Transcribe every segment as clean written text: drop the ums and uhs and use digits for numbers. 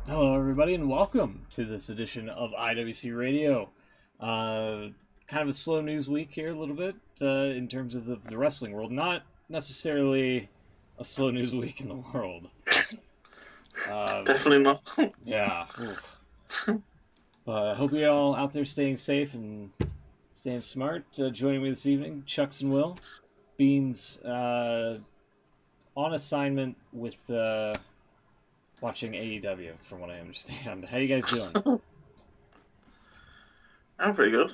Hello, everybody, and welcome to this edition of IWC Radio. Kind of a slow news week here, a little bit, in terms of the wrestling world. Not necessarily a slow news week in the world. Definitely not. Yeah. I hope you all out there staying safe and staying smart. Joining me this evening, Chucks and Will. Beans on assignment with watching AEW, from what I understand. How you guys doing? I'm pretty good.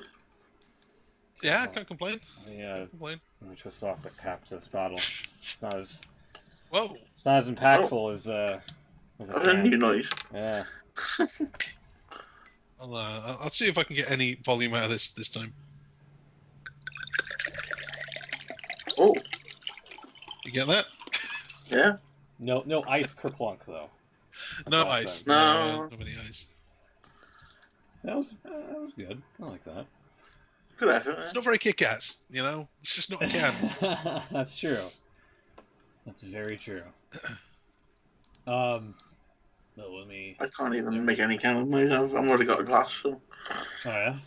Yeah, I can't complain. Let me twist off the cap to this bottle. It's not as impactful as a new noise. Yeah. I'll see if I can get any volume out of this time. Oh. You get that? Yeah. No ice kerplunk though. No ice. No. Nobody ice. That was good. I like that. Good effort. It's not very kick-ass, you know? It's just not a can. That's true. That's very true. Let me... I can't even make any kind of noise. I've already got a glass, so... Oh, yeah?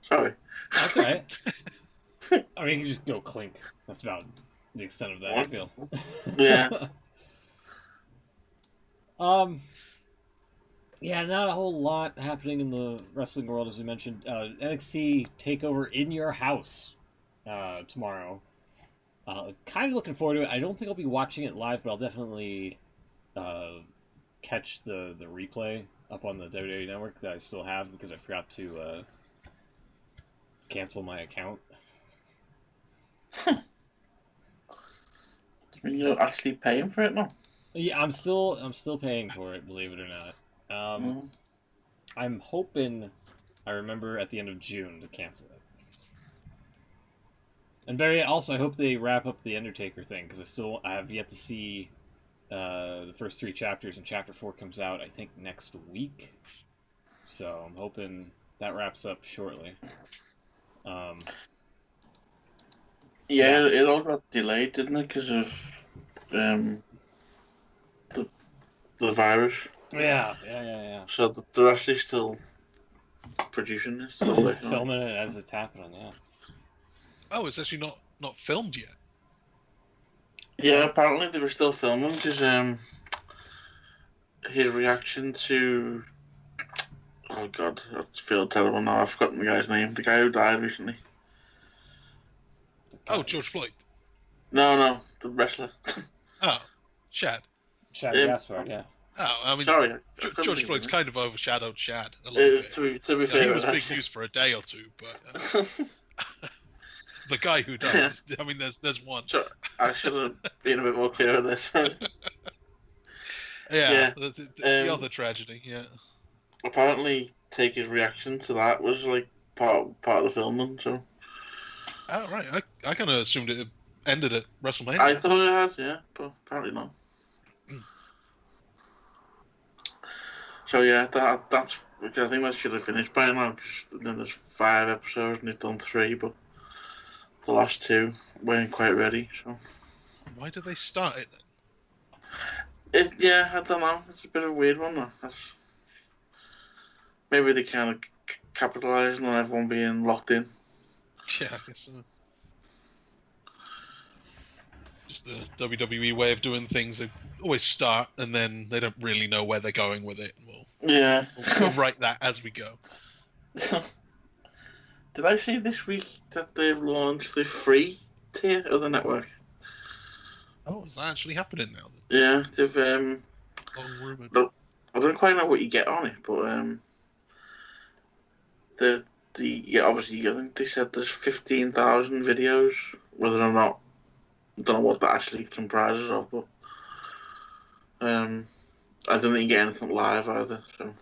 Sorry. That's alright. I mean, you can just go clink. That's about the extent of that, I feel. Yeah. Yeah, not a whole lot happening in the wrestling world, as we mentioned. NXT TakeOver in your house tomorrow. Kind of looking forward to it. I don't think I'll be watching it live, but I'll definitely catch the replay up on the WWE Network that I still have because I forgot to cancel my account. You're actually paying for it now? Yeah, I'm still paying for it, believe it or not. I'm hoping I remember at the end of June to cancel it. And Barry, also, I hope they wrap up the Undertaker thing, because I have yet to see the first 3 chapters, and Chapter 4 comes out, I think, next week. So I'm hoping that wraps up shortly. Yeah, it all got delayed, didn't it, because of the virus. Yeah. So they're actually still producing this. Filming it as it's happening, yeah. Oh, it's actually not filmed yet? Yeah, apparently they were still filming, because his reaction to... Oh god, I feel terrible now. I've forgotten the guy's name. The guy who died recently. Oh, George Floyd. No, the wrestler. Oh, Shad. Shad Gaspard, yeah. Oh, I mean, sorry, George Floyd's kind of overshadowed Shad a little bit. To be fair, he was big news for a day or two, but the guy who died, I mean, there's one. Sure. I should have been a bit more clear on this. Yeah. The other tragedy, yeah. Apparently, Taker's reaction to that was like part of the filming, so... Oh, right. I kind of assumed it ended at WrestleMania. I thought it had, yeah, but apparently not. So yeah, that's... I think that should have finished by now, because then there's 5 episodes and they've done 3, but the last 2 weren't quite ready, so... Why did they start it then? Yeah, I don't know. It's a bit of a weird one, though. Maybe they kind of capitalising on everyone being locked in. Yeah, I guess so. Just the WWE way of doing things. They always start, and then they don't really know where they're going with it. We'll write that as we go. Did I see this week that they've launched the free tier of the network? Oh, is that actually happening now? Yeah, they've... Long rumoured. I don't quite know what you get on it, but obviously I think they said there's 15,000 videos. Whether or not, I don't know what that actually comprises of, but I don't think you get anything live either. So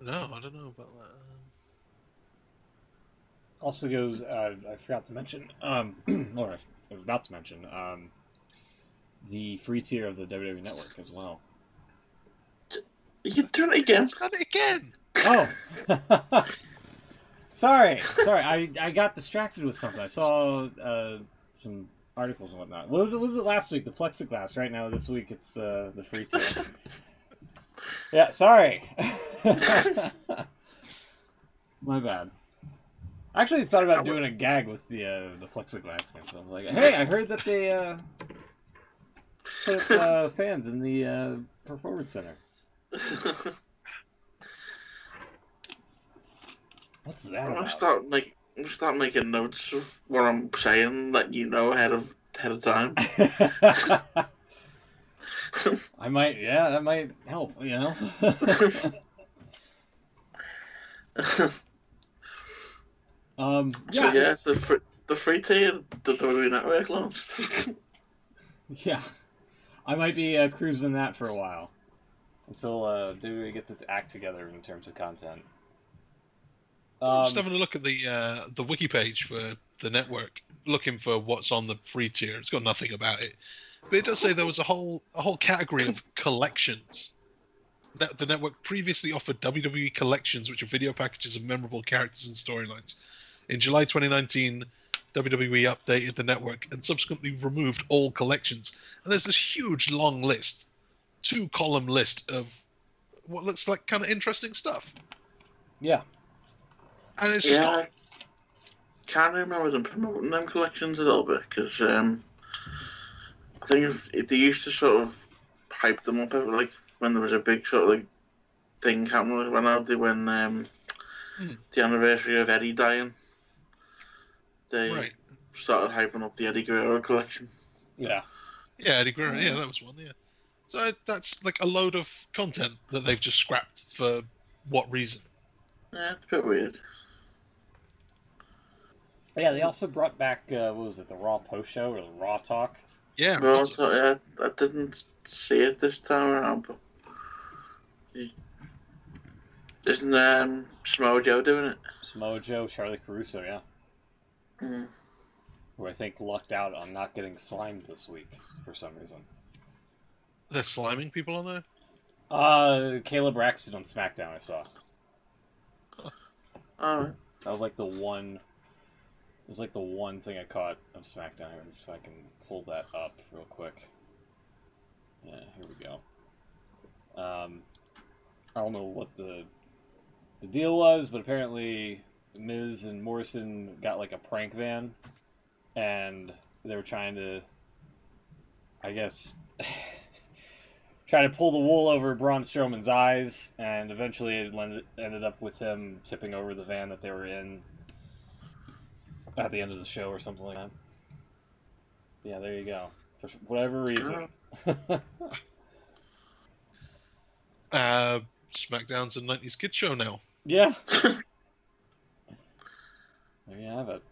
no, I don't know about that. Also goes, I forgot to mention, or I was about to mention, the free tier of the WWE Network as well. you doing it again? Done it again. Oh, sorry. I got distracted with something. I saw some articles and whatnot. What was it last week? The plexiglass. Right now, this week it's the free tier. Yeah, sorry. My bad. I actually thought about doing a gag with the plexiglass thing. So I was like, hey, I heard that they put fans in the performance center. What's that about? I'm gonna start making notes of what I'm saying, letting you know ahead of time. I might, yeah, that might help, you know. So yeah, the free tier, the WWE Network launched. Yeah, I might be cruising that for a while until WWE gets its act together in terms of content. Just having a look at the wiki page for the network, looking for what's on the free tier. It's got nothing about it, but it does say there was a whole category of collections. That the network previously offered WWE collections, which are video packages of memorable characters and storylines. In July 2019, WWE updated the network and subsequently removed all collections. And there's this huge long list, 2-column list of what looks like kind of interesting stuff. Yeah. And it's just I can't remember them promoting them collections a little bit because I think if they used to sort of hype them up, like when there was a big sort of like thing happening when the anniversary of Eddie dying, they started hyping up the Eddie Guerrero collection. Yeah. Yeah, Eddie Guerrero. Yeah, that was one. Yeah. So that's like a load of content that they've just scrapped for what reason? Yeah, it's a bit weird. Yeah, they also brought back what was it, the Raw post show or the Raw talk? Yeah. Well, I didn't see it this time around, but isn't Samoa Joe doing it? Samoa Joe, Charlie Caruso, yeah. Mm. Who I think lucked out on not getting slimed this week for some reason. They're sliming people on there? Caleb Braxton on SmackDown, I saw. Alright. That was like the one. It was like the one thing I caught of SmackDown. So I can pull that up real quick. Yeah, here we go. I don't know what the deal was, but apparently Miz and Morrison got like a prank van, and they were trying to, I guess, try to pull the wool over Braun Strowman's eyes, and eventually it ended up with him tipping over the van that they were in at the end of the show or something like that. Yeah, there you go. For whatever reason. SmackDown's a 90s kid show now. Yeah. There you have it.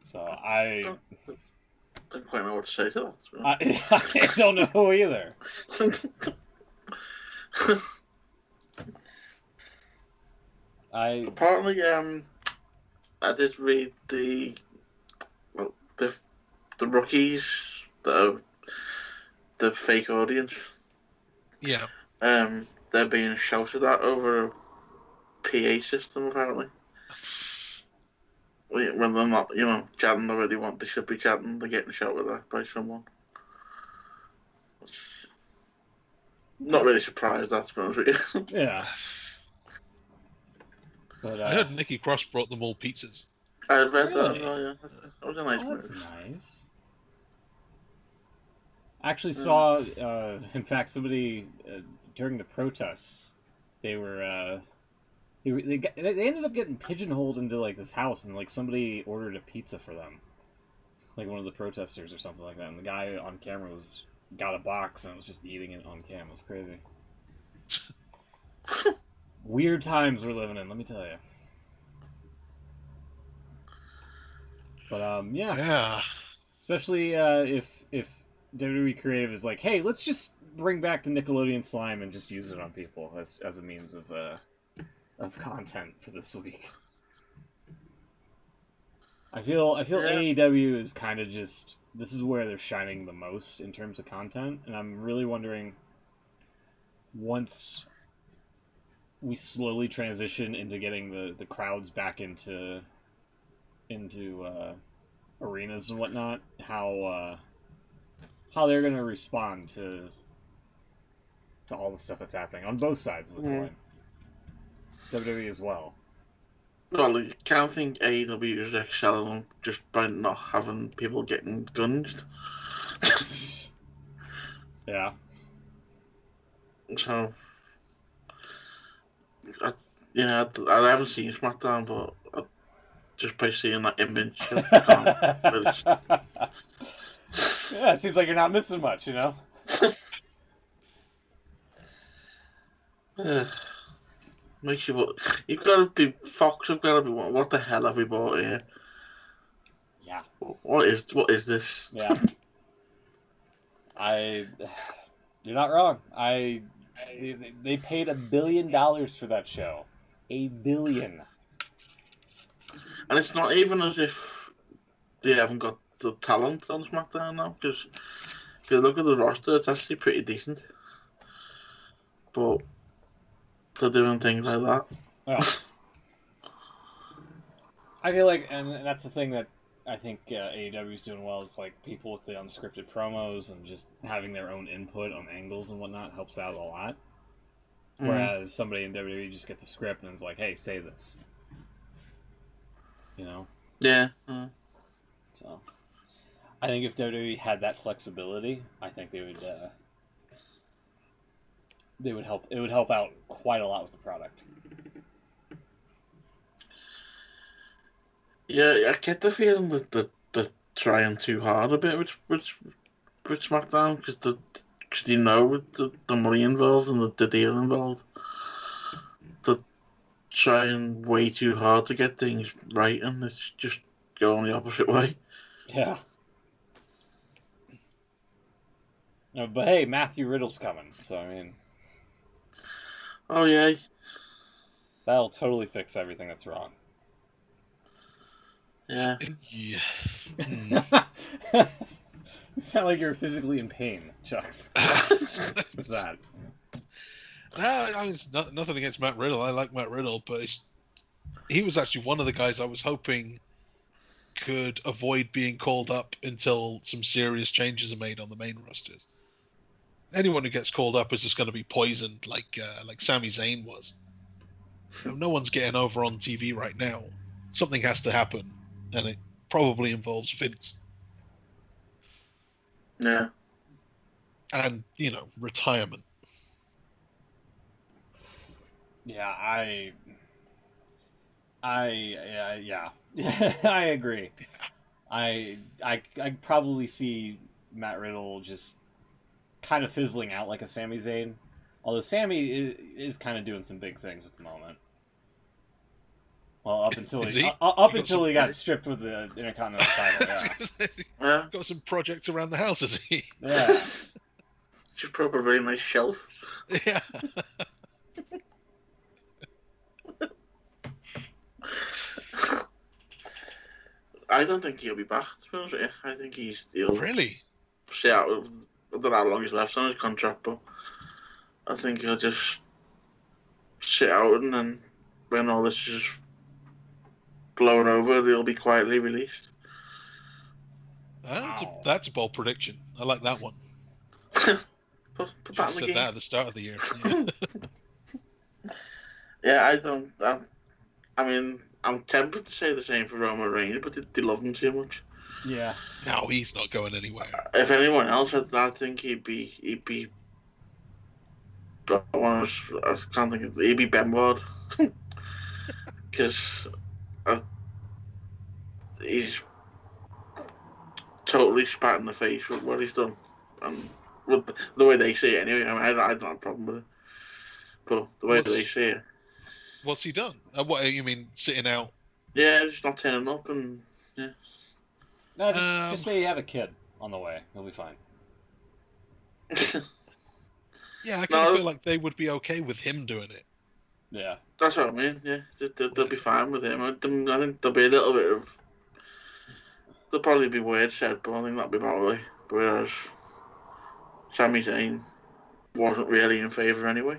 So I don't quite know what to say to that. I don't know either. Apparently, I did read the rookies, the fake audience. Yeah. They're being shouted at over a PA system apparently. When they're not, chatting the way they want, they should be chatting. They're getting shouted at by someone. Not really surprised, that's what Yeah. But, I heard Nikki Cross brought them all pizzas. I read that as well, yeah. That was a nice move. That's nice. I actually saw, in fact, somebody during the protests, they ended up getting pigeonholed into like this house, and like somebody ordered a pizza for them, like one of the protesters or something like that, and the guy on camera was got a box and was just eating it on cam. It was crazy. Weird times we're living in, let me tell you. But yeah. Yeah. Especially if WWE Creative is like, hey, let's just bring back the Nickelodeon slime and just use it on people as a means of content for this week. I feel AEW is kind of just, this is where they're shining the most in terms of content, and I'm really wondering, once we slowly transition into getting the crowds back into arenas and whatnot, how they're gonna respond to all the stuff that's happening on both sides of the coin. WWE as well. Well, I can't think AEW is excelling just by not having people getting guns. Yeah. So, I haven't seen SmackDown, but just by seeing that image, I can't. Yeah, it seems like you're not missing much, you know? Makes you. You've got to be. Fox have got to be. What the hell have we bought here? Yeah. What is this? Yeah. You're not wrong. They paid $1 billion for that show. $1 billion. And it's not even as if they haven't got the talent on SmackDown now, because if you look at the roster, it's actually pretty decent. But they're doing things like that. Yeah. I feel like, and that's the thing that I think AEW is doing well, is like people with the unscripted promos and just having their own input on angles and whatnot helps out a lot. Whereas somebody in WWE just gets a script and is like, hey, say this. You know? Yeah. So, I think if WWE had that flexibility, I think they would help. It would help out quite a lot with the product. Yeah, I get the feeling that they're trying too hard a bit with SmackDown, because you know, with the money involved and the deal involved, they're trying way too hard to get things right, and it's just going the opposite way. Yeah. But hey, Matthew Riddle's coming, so I mean... Oh, yeah. That'll totally fix everything that's wrong. Yeah. Yeah. You sound like you're physically in pain, Chucks. What's that? No, nothing against Matt Riddle. I like Matt Riddle, but he was actually one of the guys I was hoping could avoid being called up until some serious changes are made on the main rosters. Anyone who gets called up is just going to be poisoned, like Sami Zayn was. No one's getting over on TV right now. Something has to happen, and it probably involves Vince. Yeah. And, retirement. Yeah, yeah. I agree. I probably see Matt Riddle just kind of fizzling out like a Sami Zayn. Although Sami is kind of doing some big things at the moment. Well, up until he got stripped with the Intercontinental title. Yeah. Got some projects around the house, has he? Yeah. Just put up a very nice shelf. Yeah. I don't think he'll be back, to be honest with you. I think he'll Really? See out. I don't know how long he's left on his contract, but I think he'll just sit out, and then when all this is blown over, they'll be quietly released. That's a bold prediction. I like that one. put that in the game. That at the start of the year. Yeah, I mean, I'm tempted to say the same for Roman Reigns, but they love him too much. Yeah. No, he's not going anywhere. If anyone else, I think he'd be. I can't think of. He'd be Ben Ward, because he's totally spat in the face with what he's done, and With the way they see it, anyway. I mean, I don't have a problem with it, but the way they see it. What's he done? What you mean, sitting out? Yeah, just not turning up, and yeah. No, just say you have a kid on the way. He'll be fine. Yeah, I kind of feel like they would be okay with him doing it. Yeah. That's what I mean, yeah. They'll be fine with him. I think there'll be a little bit of... There'll probably be words said, but I think that'll be about right. Whereas Sami Zayn wasn't really in favour anyway.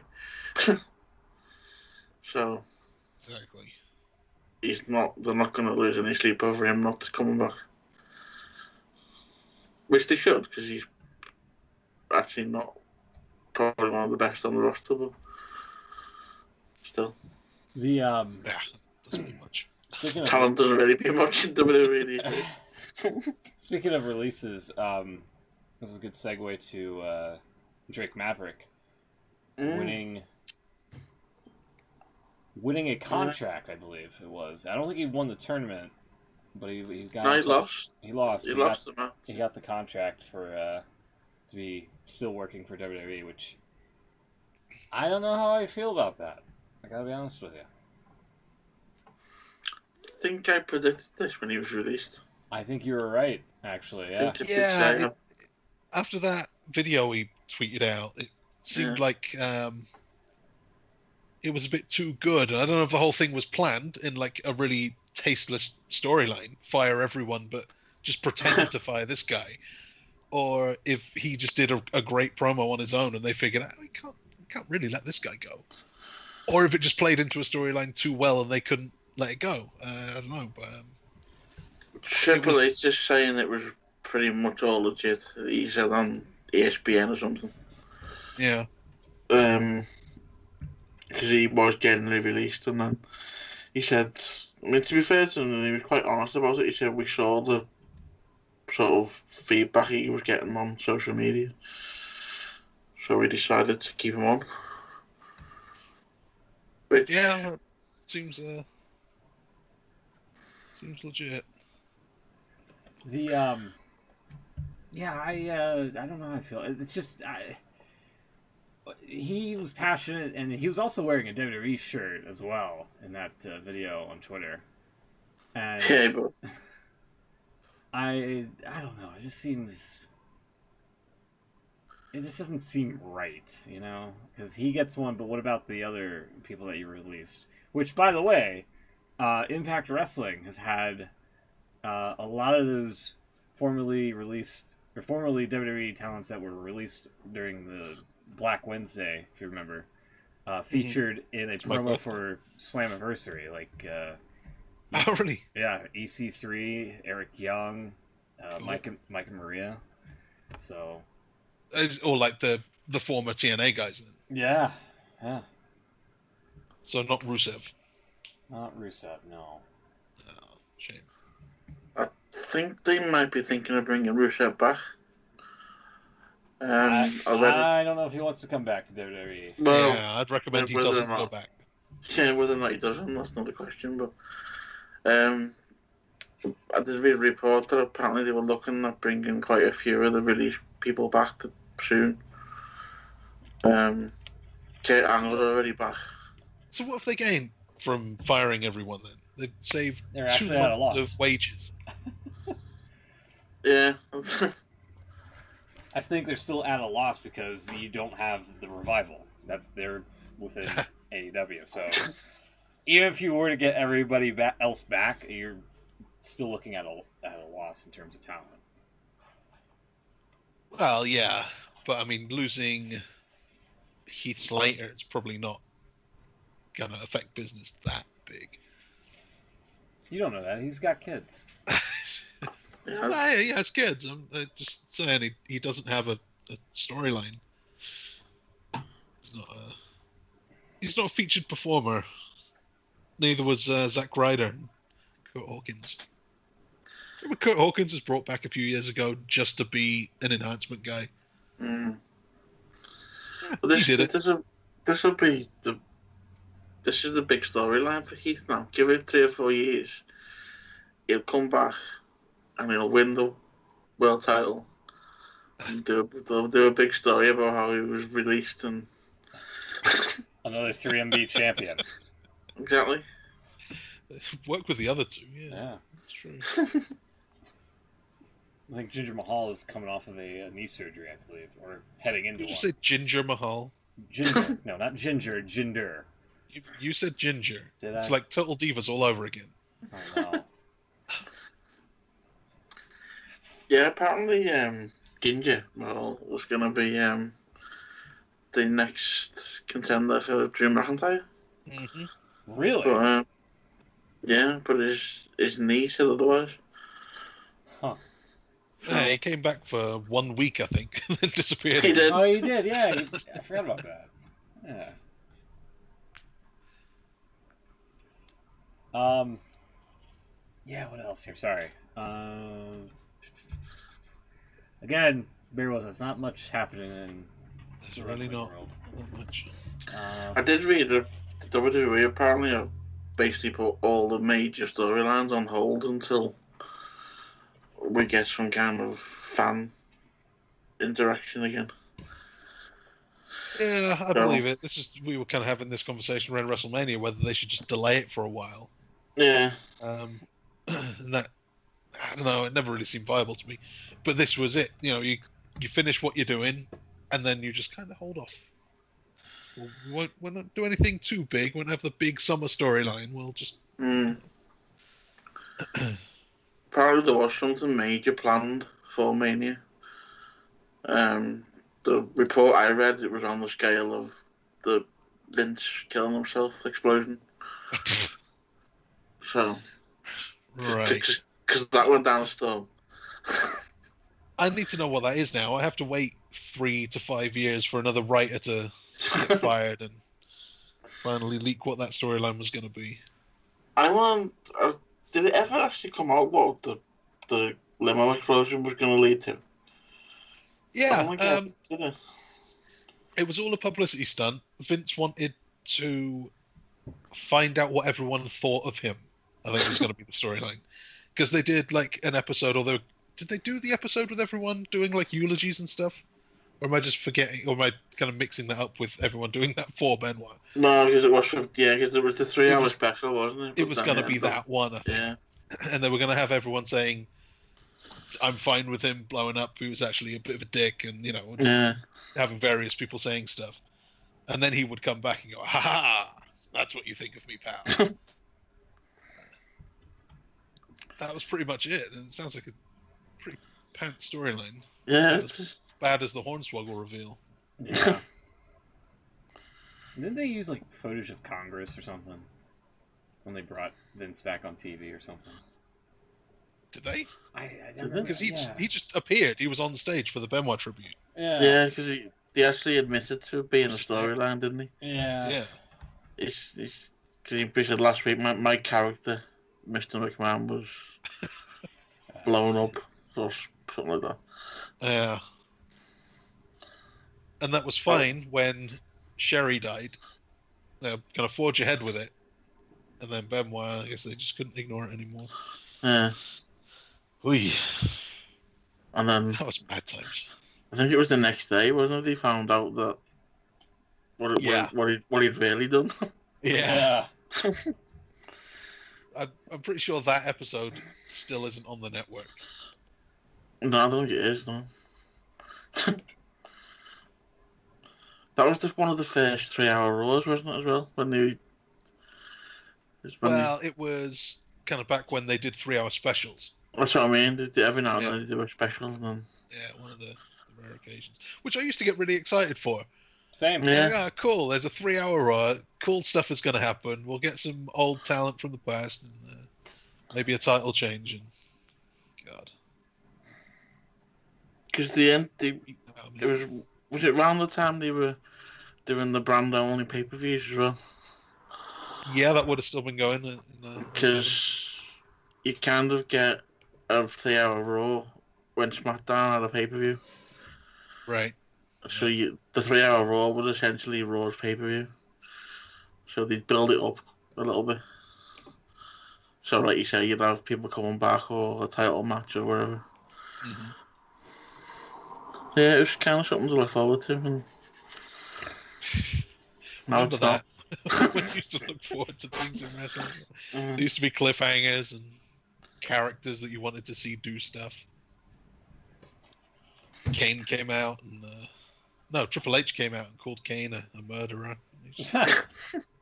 So... Exactly. They're not going to lose any sleep over him not coming back. Which they should, because he's actually not probably one of the best on the roster, but still. The doesn't mean much. Talent doesn't really mean much in WWE these days. Speaking of releases, this is a good segue to Drake Maverick winning a contract, I believe it was. I don't think he won the tournament, but he got. No, he lost. He lost. He lost the match. He got the contract for to be still working for WWE, which I don't know how I feel about that. I gotta be honest with you. I think I predicted this when he was released. I think you were right, actually. Yeah. Yeah. After that video he tweeted out, it seemed like it was a bit too good. I don't know if the whole thing was planned in like a really tasteless storyline, fire everyone, but just pretend to fire this guy, or if he just did a great promo on his own and they figured out we can't really let this guy go, or if it just played into a storyline too well and they couldn't let it go. I don't know, but Triple H just saying it was pretty much all legit. He said on ESPN or something. Yeah. Because he was getting released, and then he said, I mean, to be fair to him, he was quite honest about it. He said we saw the sort of feedback he was getting on social media, so we decided to keep him on. Which, yeah, seems legit. The I don't know how I feel. It's just he was passionate, and he was also wearing a WWE shirt as well in that video on Twitter. And yeah, but I don't know. It just doesn't seem right, you know? Because he gets one, but what about the other people that you released? Which, by the way, Impact Wrestling has had a lot of those formerly WWE talents that were released during the Black Wednesday, if you remember, featured in a promo for Slammiversary, like oh really? Yeah, EC3, Eric Young, Mike and Maria. So, or like the former TNA guys then. Yeah. So not Rusev. Not Rusev, no. Oh, shame. I think they might be thinking of bringing Rusev back. I don't know if he wants to come back to WWE. Well, yeah, I'd recommend he doesn't go back. Yeah, whether or not he doesn't, that's another question. But I did read a report that apparently they were looking at bringing quite a few of the released people back soon. Kurt Angle's already back. So what have they gained from firing everyone then? They've saved 2 months of wages. Yeah. I think they're still at a loss because you don't have the revival. They're within AEW. So even if you were to get everybody else back, you're still looking at a loss in terms of talent. Well, yeah, but I mean, losing Heath Slater, it's probably not gonna affect business that big. You don't know that. He's got kids. Yeah, he has kids. I'm just saying he doesn't have a storyline. He's not a featured performer. Neither was Zack Ryder and Kurt Hawkins. Remember Kurt Hawkins was brought back a few years ago just to be an enhancement guy. Mm. Yeah, well, he did it. This is the big storyline for Heath now. Give it 3 or 4 years. He'll come back and he'll win the world title. They'll do a big story about how he was released and Another 3MB champion. exactly. Work with the other two. Yeah, Yeah. that's true. I think Jinder Mahal is coming off of a knee surgery, I believe, or heading into Did you one. say Ginger Mahal? Jinder. No, not Ginger. Jinder. You said Ginger. Did It's I? like Total Divas all over again. Oh, no. Yeah, apparently, Ginger Mahal was going to be the next contender for Drew McIntyre. Mm-hmm. Really? But yeah, but his knee said otherwise. Huh. Yeah, he came back for 1 week, I think, and then disappeared. He did. Oh, he did, yeah. I forgot about that. Yeah. Yeah, what else here? Sorry. Again, bear with us. Not much happening in There's the really wrestling not world. much. I did read that WWE apparently have basically put all the major storylines on hold until we get some kind of fan interaction again. Yeah, I So- believe it. We were kind of having this conversation around WrestleMania whether they should just delay it for a while. Yeah, And that, I don't know, it never really seemed viable to me. But this was it. You know, you finish what you're doing, and then you just kind of hold off. We'll not do anything too big. We won't have the big summer storyline. We'll just. apparently there was something major planned for Mania. The report I read, it was on the scale of the Vince killing himself explosion. So, Right. because that went down a storm. I need to know what that is now. I have to wait 3 to 5 years for another writer to get fired and finally leak what that storyline was going to be. Did it ever actually come out what the limo explosion was going to lead to? Yeah, Did it? it was all a publicity stunt. Vince wanted to find out what everyone thought of him. I think was going to be the storyline, because they did like an episode. Although, did they do the episode with everyone doing like eulogies and stuff? Or am I just forgetting? Or am I kind of mixing that up with everyone doing that for Benoit? No, because it was because it was the 3 hour special, wasn't it? It was going to be that one, I think. Yeah. And they were going to have everyone saying, "I'm fine with him blowing up. He was actually a bit of a dick," and having various people saying stuff. And then he would come back and go, "Ha ha! That's what you think of me, pal." That was pretty much it, and it sounds like a pretty pants storyline. Yeah. As bad as the Hornswoggle reveal. Yeah. Didn't they use like footage of Congress or something when they brought Vince back on TV or something? Did they? I don't know. Because he just appeared. He was on stage for the Benoit tribute. Yeah, because he actually admitted to it being a storyline, didn't he? Yeah. Yeah. Because he said last week my character, Mr. McMahon, was blown up or something like that. Yeah. And that was fine when Sherry died. They were going to forge ahead with it. And then Benoit, I guess they just couldn't ignore it anymore. Yeah. Oy. And then That was bad times. I think it was the next day, wasn't it? He found out that what he'd really done. Yeah. I'm pretty sure that episode still isn't on the network. No, I don't think it is, no. That was just one of the first 3 hour Raws, wasn't it, as well? It was kind of back when they did 3 hour specials. That's what I mean. Every now and then they do a special. And then... Yeah, one of the rare occasions. Which I used to get really excited for. Same. Yeah. Cool. There's a 3 hour Raw. Cool stuff is going to happen. We'll get some old talent from the past and maybe a title change. And God. Because was it around the time they were doing the brand only pay per views as well? Yeah, that would have still been going. Because you kind of get a 3 hour Raw when SmackDown had a pay per view. Right. So the 3 hour Raw was essentially Raw's pay per view. So they'd build it up a little bit. So, like you say, you'd have people coming back or a title match or whatever. Mm-hmm. Yeah, it was kind of something to look forward to, and now Remember it's not. that? When you used to look forward to things in wrestling. There used to be cliffhangers and characters that you wanted to see do stuff. Kane came out, and no, Triple H came out and called Kane a murderer.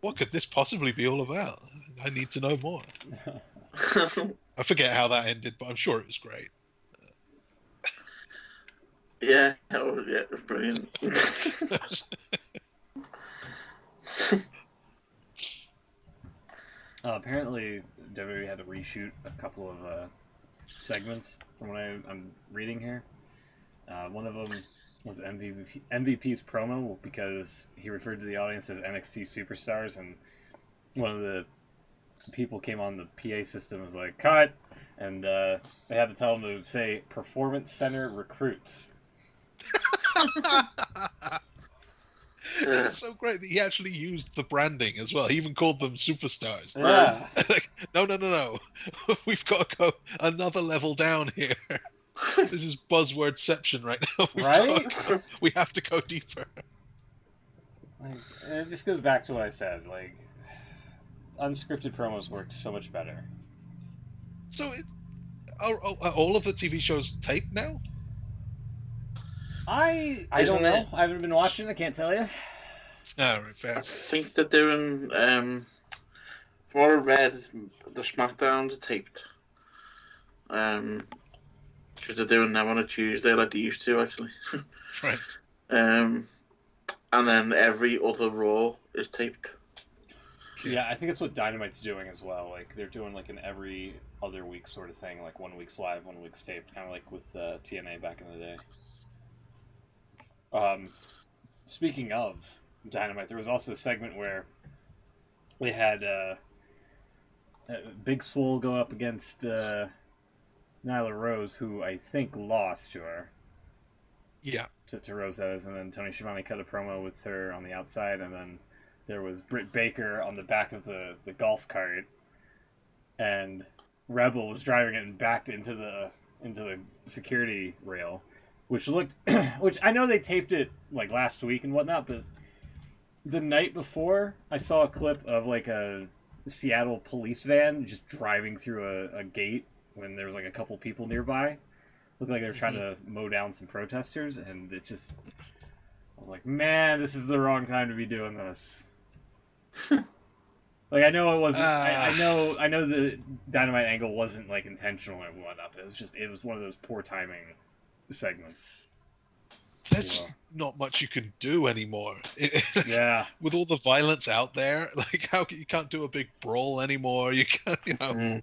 What could this possibly be all about? I need to know more. I forget how that ended, but I'm sure it was great. Yeah, it was brilliant. Apparently, WWE had to reshoot a couple of segments from what I'm reading here. One of them was MVP's promo because he referred to the audience as NXT superstars, and one of the people came on the PA system and was like, cut! And they had to tell him to say Performance Center Recruits. It's so great that he actually used the branding as well. He even called them superstars. Yeah. Like, no. We've got to go another level down here. This is buzzwordception right now. We have to go deeper. Like, it just goes back to what I said. Like, unscripted promos work so much better. So, are all of the TV shows taped now? I don't know. I haven't been watching. I can't tell you. All right, fair. I think they're doing. From what I read, the SmackDowns are taped. Because they're doing them on a Tuesday, like they used to actually. Right. And then every other Raw is taped. Yeah, I think that's what Dynamite's doing as well. Like they're doing like an every other week sort of thing, like 1 week's live, 1 week's taped, kind of like with TNA back in the day. Speaking of Dynamite, there was also a segment where we had Big Swole go up against Nyla Rose, who I think lost to her. Yeah. To Rose, that is, and then Tony Schiavone cut a promo with her on the outside, and then there was Britt Baker on the back of the golf cart, and Rebel was driving it and backed into the security rail, which looked, which I know they taped it like last week and whatnot, but the night before I saw a clip of like a Seattle police van just driving through a gate when there was like a couple people nearby. Looked like they were trying to mow down some protesters, and it just, I was like, man, this is the wrong time to be doing this. Like I know it wasn't. I know the Dynamite angle wasn't like intentional or whatnot. But it was one of those poor timing segments. There's not much you can do anymore. Yeah. With all the violence out there, like you can't do a big brawl anymore. You can't,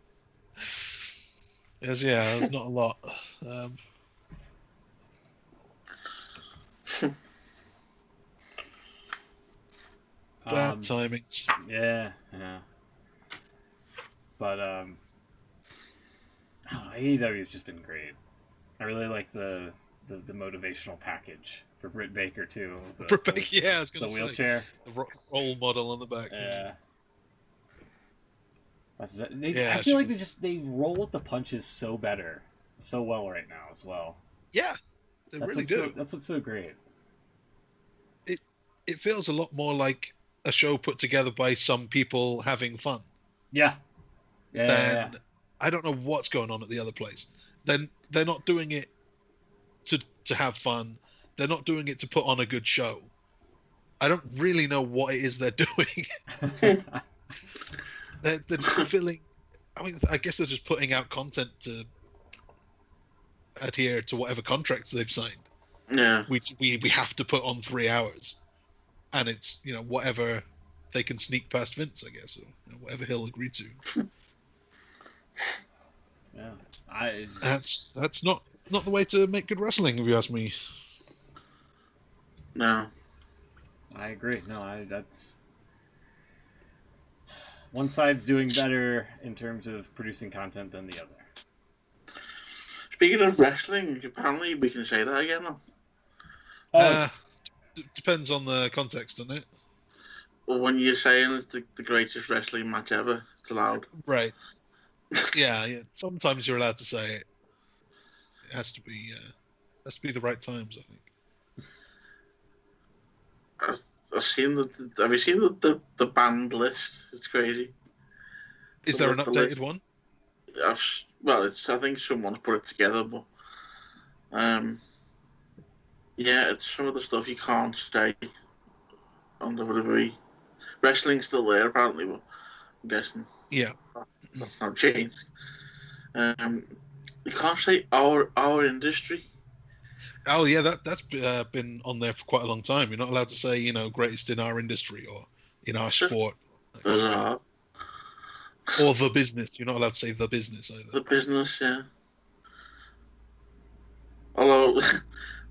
there's not a lot. Bad timings. Yeah. But AEW's just been great. I really like the motivational package for Britt Baker too. Britt Baker, I was gonna the say, wheelchair, the role model on the back. Yeah. I Yeah, feel like they roll with the punches so well right now as well. Yeah, they really do. That's what's so great. It feels a lot more like a show put together by some people having fun. Yeah. I don't know what's going on at the other place. Then they're not doing it to have fun. They're not doing it to put on a good show. I don't really know what it is they're doing. They're just filling. I mean, I guess they're just putting out content to adhere to whatever contracts they've signed. Yeah. We have to put on 3 hours, and it's whatever they can sneak past Vince, I guess, or whatever he'll agree to. Yeah, that's not the way to make good wrestling, if you ask me. No. I agree. No, that's one side's doing better in terms of producing content than the other. Speaking of wrestling, apparently we can say that again now. Depends on the context, doesn't it? Well, when you're saying it's the greatest wrestling match ever, it's allowed. Right. Yeah. Sometimes you're allowed to say it. It has to be Has to be the right times, I think. I've seen the. Have you seen the band list? It's crazy. Is there an updated list. one? It's. I think someone's put it together, but yeah, it's some of the stuff you can't say on WWE. Wrestling's still there apparently, but I'm guessing Yeah. that's not changed. You can't say our industry. Oh yeah, that's been on there for quite a long time. You're not allowed to say, greatest in our industry or in our sport. Bizarre. Or the business. You're not allowed to say the business either. The business, yeah. Although,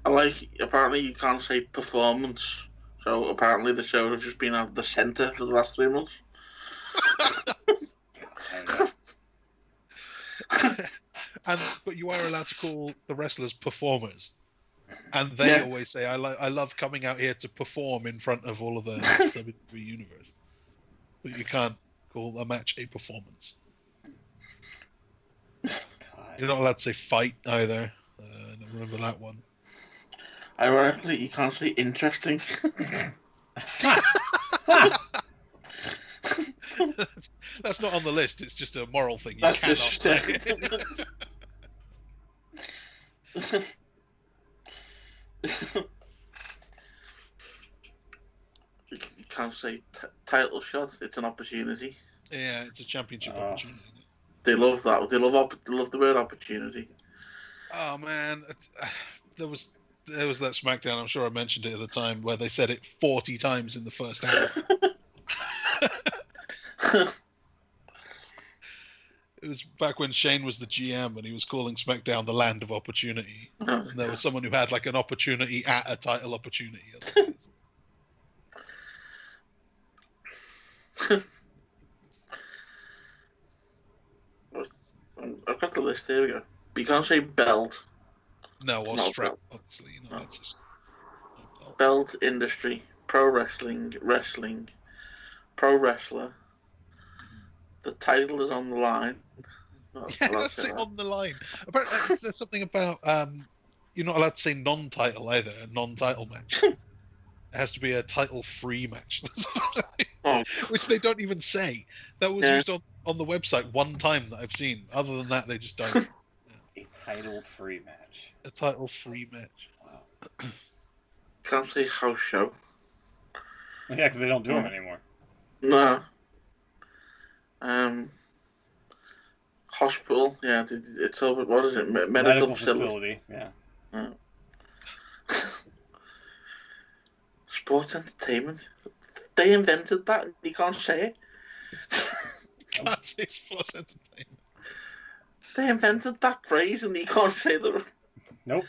apparently you can't say performance. So apparently the shows have just been at the centre for the last 3 months. But you are allowed to call the wrestlers performers. And they always say, I love coming out here to perform in front of all of the WWE universe. But you can't call a match a performance. God. You're not allowed to say fight either. I don't remember that one. Ironically, you can't say interesting. That's not on the list. It's just a moral thing. You cannot say it. You can't say title shot. It's an opportunity. Yeah, it's a championship opportunity. They love that. They love the word opportunity. Oh man, there was that SmackDown. I'm sure I mentioned it at the time where they said it 40 times in the first hour. It was back when Shane was the GM and he was calling SmackDown the land of opportunity. And there was someone who had like an opportunity at a title opportunity. I've got the list. Here we go. But you can't say belt. No, or strap, obviously. That's just belt industry, pro wrestling, pro wrestler. The title is on the line. That's it on the line. Apparently, there's something about you're not allowed to say non-title either. A non-title match. It has to be a title-free match, which they don't even say. That was used on the website one time that I've seen. Other than that, they just don't. A title-free match. A title-free match. Wow. Can't say house show. Yeah, because they don't do them anymore. No. Hospital. Yeah, it's over. What is it? Medical facility. Yeah. Sports entertainment. They invented that. You can't say it. Can't say sports entertainment. They invented that phrase, and you can't say the. Nope.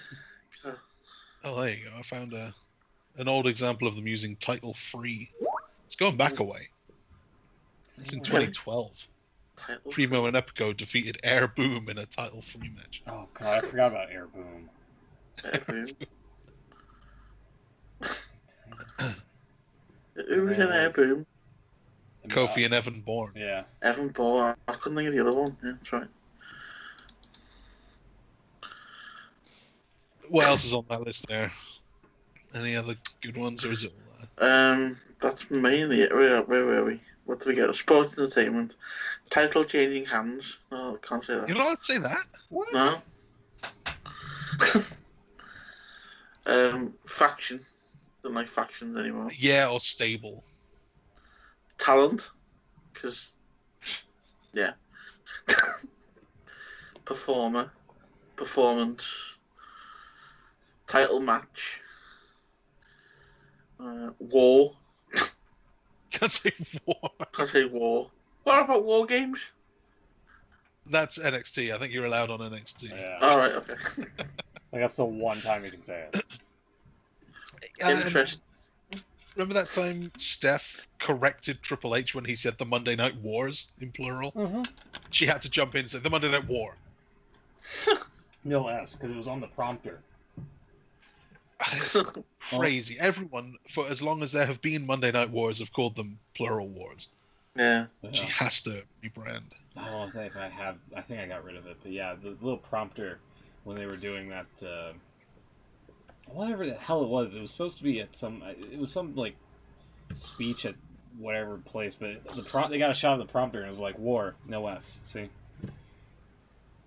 Oh, there you go. I found an old example of them using title free. It's going back away. It's in 2012. Primo and Epico defeated Air Boom in a title free match. Oh god, I forgot about Air Boom. Air Boom. Who was in Air Boom? Kofi and Evan Bourne. Yeah. Evan Bourne. I couldn't think of the other one. Yeah, that's right. What else is on that list there? Any other good ones, or is it all that? That's mainly it. Where were we? What do we get? Sports entertainment. Title changing hands. Oh, I can't say that. You're not allowed to say that? What? No. Faction. Don't like factions anymore. Yeah, or stable. Talent. Because, yeah. Performer. Performance. Title match. War. Can't say war. Can't say war. What about war games? That's NXT. I think you're allowed on NXT. Yeah. All right. Okay. Like that's the one time you can say it. Interesting. Remember that time Steph corrected Triple H when he said the Monday Night Wars in plural? Mm-hmm. She had to jump in and say the Monday Night War. No S, because it was on the prompter. It's crazy. Everyone, for as long as there have been Monday Night Wars, have called them plural wars. Yeah. She has to rebrand. Oh, I think I got rid of it. But yeah, the little prompter when they were doing that whatever the hell it was supposed to be at some. It was some like speech at whatever place, but they got a shot of the prompter and it was like war, no S. See?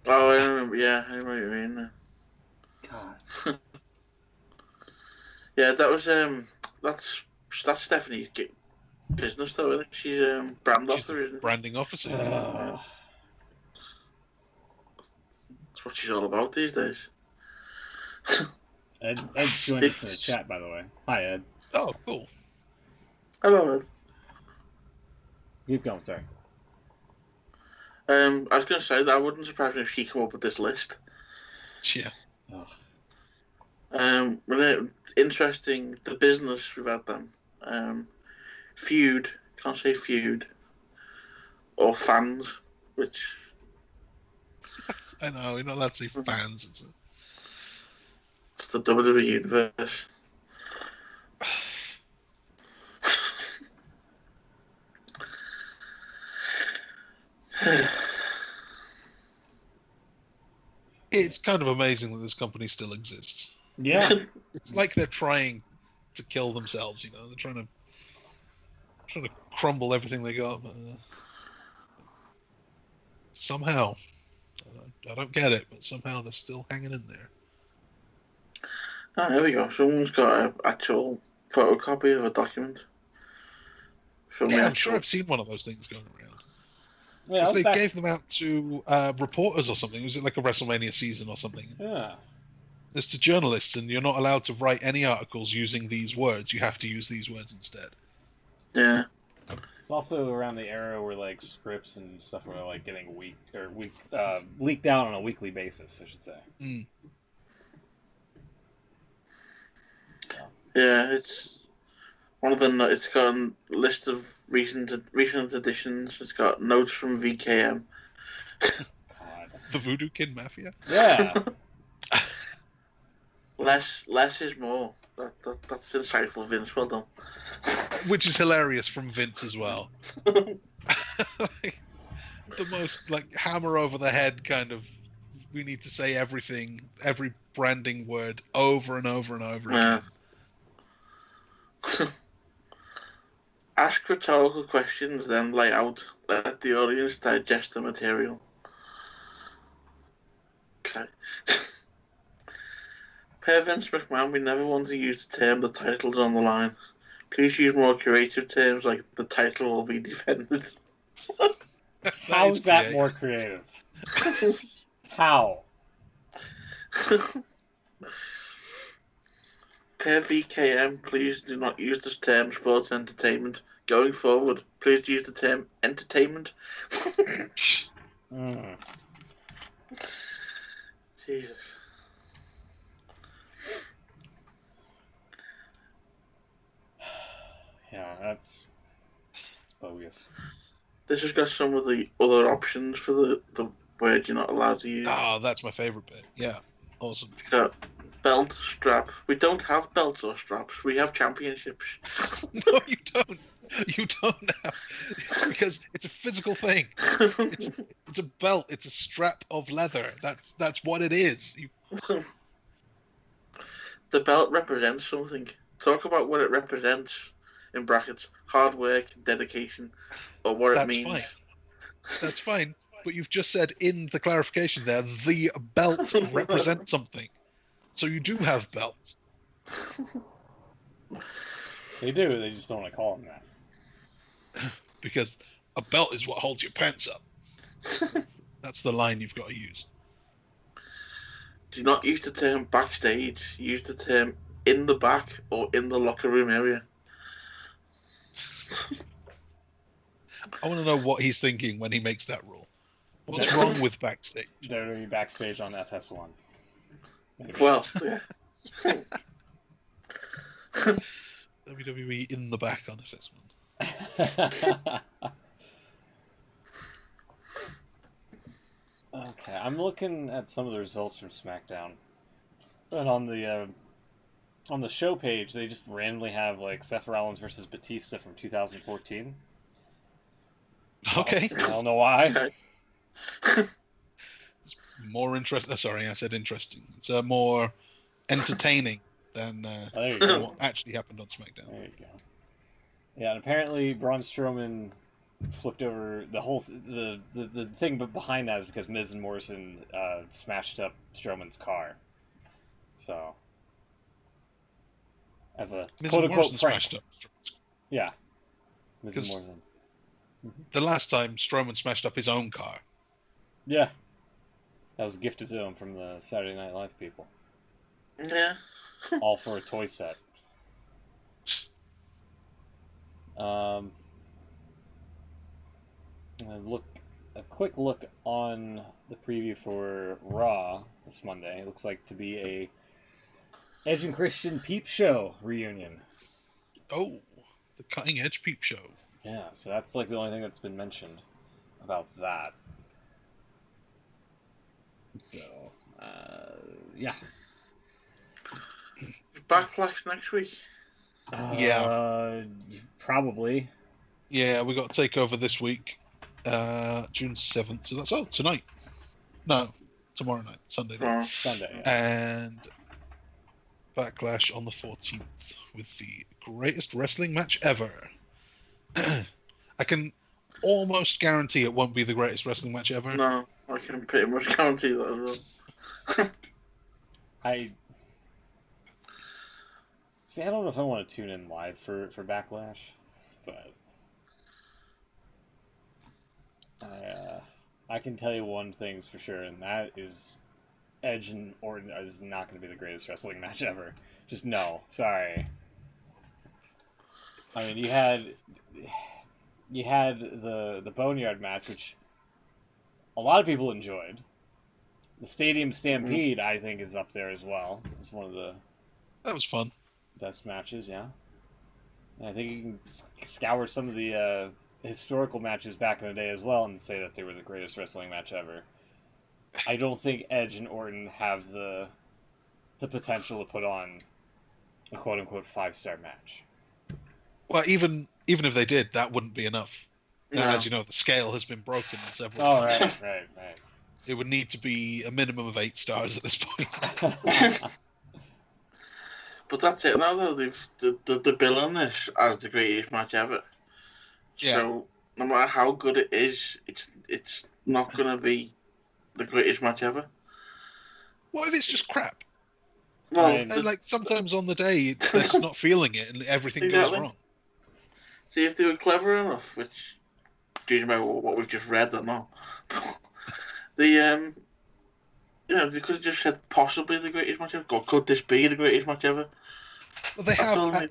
Oh, I remember. Yeah, I remember what you mean. God. Yeah, that was that's Stephanie's business though, isn't it? She's brand She's officer, the isn't it? branding officer. Yeah. That's what she's all about these days. Ed's joined us in the chat, by the way. Hi, Ed. Oh, cool. Hello, Ed. Keep going, sorry. I was going to say that I wouldn't surprise me if she came up with this list. Yeah. Interesting. The business we've had them. Feud. Can't say feud. Or fans, which. I know. You're not allowed to say fans. It's the WWE universe. It's kind of amazing that this company still exists. Yeah. It's like they're trying to kill themselves, you know. They're trying to crumble everything they got. Somehow, I don't get it, but somehow they're still hanging in there. Oh, there we go. Someone's got an actual photocopy of a document. Yeah, I'm sure I've seen one of those things going around. Yeah, they gave them out to reporters or something. Was it like a WrestleMania season or something? Yeah. It's to journalists, and you're not allowed to write any articles using these words. You have to use these words instead. Yeah. It's also around the era where like scripts and stuff were like getting leaked out on a weekly basis, I should say. Mm. So. Yeah, it's one of the. It's got a list of recent editions. It's got notes from VKM. God. The Voodoo Kid Mafia. Yeah. Less is more. That's insightful, Vince. Well done. Which is hilarious from Vince as well. The most like hammer over the head kind of. We need to say everything, every branding word over and over and over again. Ask rhetorical questions, then lay out. Let the audience digest the material. Okay. Per Vince McMahon, we never want to use the term "the title's on the line." Please use more creative terms like "the title will be defended." How is that more creative? How? Per VKM, please do not use this term "sports entertainment." Going forward, please use the term "entertainment." Jesus. Yeah, that's bogus. This has got some of the other options for the word you're not allowed to use. Oh, that's my favorite bit. Yeah, awesome. It's got belt, strap. We don't have belts or straps. We have championships. No, you don't. You don't have, because it's a physical thing. It's a belt. It's a strap of leather. That's what it is. The belt represents something. Talk about what it represents. In brackets, hard work, dedication, or what it means. Fine. That's fine. But you've just said in the clarification there, the belt represents something. So you do have belts. They do. They just don't want to call them that. Because a belt is what holds your pants up. That's the line you've got to use. Do not use the term backstage. Use the term in the back or in the locker room area. I want to know what he's thinking when he makes that rule. What's wrong with backstage? They're going to be backstage on FS1. Maybe. Well, yeah. WWE in the back on FS1. Okay, I'm looking at some of the results from SmackDown, and on the show page, they just randomly have like Seth Rollins versus Batista from 2014. Okay. I don't know why. It's more interesting. Sorry, I said interesting. It's more entertaining than There you than go. what actually happened on SmackDown. There you go. Yeah, and apparently Braun Strowman flipped over the whole the thing, but behind that is because Miz and Morrison smashed up Strowman's car. So, as a Miz quote and unquote Morrison prank. smashed up. Yeah, Miz and 'Cause- Morrison. The last time Strowman smashed up his own car. Yeah, that was gifted to him from the Saturday Night Live people, Yeah. all for a toy set. And a quick look on the preview for Raw this Monday. It looks like to be a Edge and Christian Peep Show reunion. Oh, the Cutting Edge Peep Show. Yeah, so that's like the only thing that's been mentioned about that. So, yeah. Backlash next week. Probably. Yeah, we got Takeover this week, June 7th. So that's tonight. No, tomorrow night, Sunday night. Sunday. Yeah. And Backlash on the 14th with the greatest wrestling match ever. I can almost guarantee it won't be the greatest wrestling match ever. No, I can pretty much guarantee that as well. I don't know if I want to tune in live for Backlash, but I can tell you one thing's for sure, and that is Edge and Orton is not going to be the greatest wrestling match ever. Just no, sorry. I mean, you had the Boneyard match, which a lot of people enjoyed. The Stadium Stampede, I think, is up there as well. It's one of the That was fun. best matches, yeah. And I think you can scour some of the historical matches back in the day as well and say that they were the greatest wrestling match ever. I don't think Edge and Orton have the potential to put on a quote-unquote 5-star match. Well, even if they did, that wouldn't be enough. No. As you know, the scale has been broken several Oh, times. right. It would need to be a minimum of 8 stars at this point. But that's it now, though. The bill on this as the greatest match ever. Yeah. So no matter how good it is, it's not going to be the greatest match ever. What if it's just crap? Well, And And like sometimes on the day they're just not feeling it and everything Exactly. goes wrong. see if they were clever enough, which, judging by what we've just read, they're not. They could have just said possibly the greatest match ever. Or could this be the greatest match ever? Well, they That's all I have need.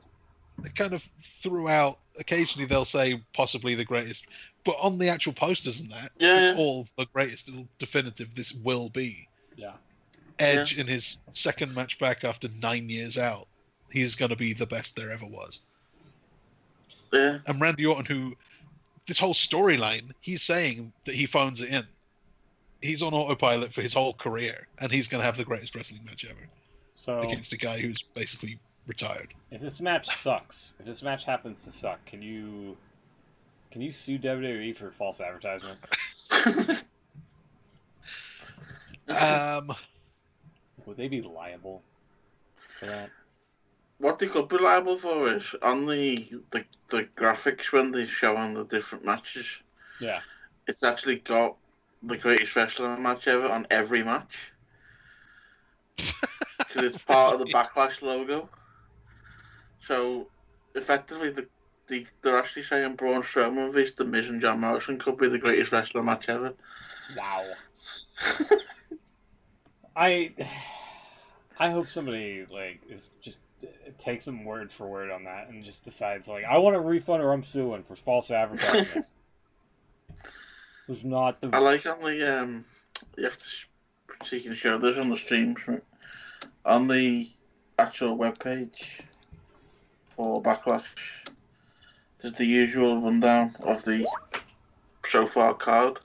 they kind of throughout. Occasionally they'll say possibly the greatest, but on the actual posters and that, Yeah, it's all the greatest, definitive. This will be. yeah. Edge in his second match back after 9 years out, he's going to be the best there ever was. Yeah. And Randy Orton, who this whole storyline, he's saying that he phones it in. He's on autopilot for his whole career, and he's going to have the greatest wrestling match ever So against a guy who's basically retired. if this match sucks, if this match happens to suck, can you sue WWE for false advertisement? Would they be liable for that? What they could be liable for is on the graphics when they show on the different matches. Yeah. It's actually got the greatest wrestling match ever on every match. Because it's part of the Backlash logo. So effectively, they're actually saying Braun Strowman vs. The Miz and John Morrison could be the greatest wrestling match ever. Wow. I hope somebody is just takes them word for word on that and just decides I want a refund or I'm suing for false advertisement. It's not the. I like on the you have to so you can show this on the streams, right? On the actual webpage for Backlash, there's the usual rundown of the so far card,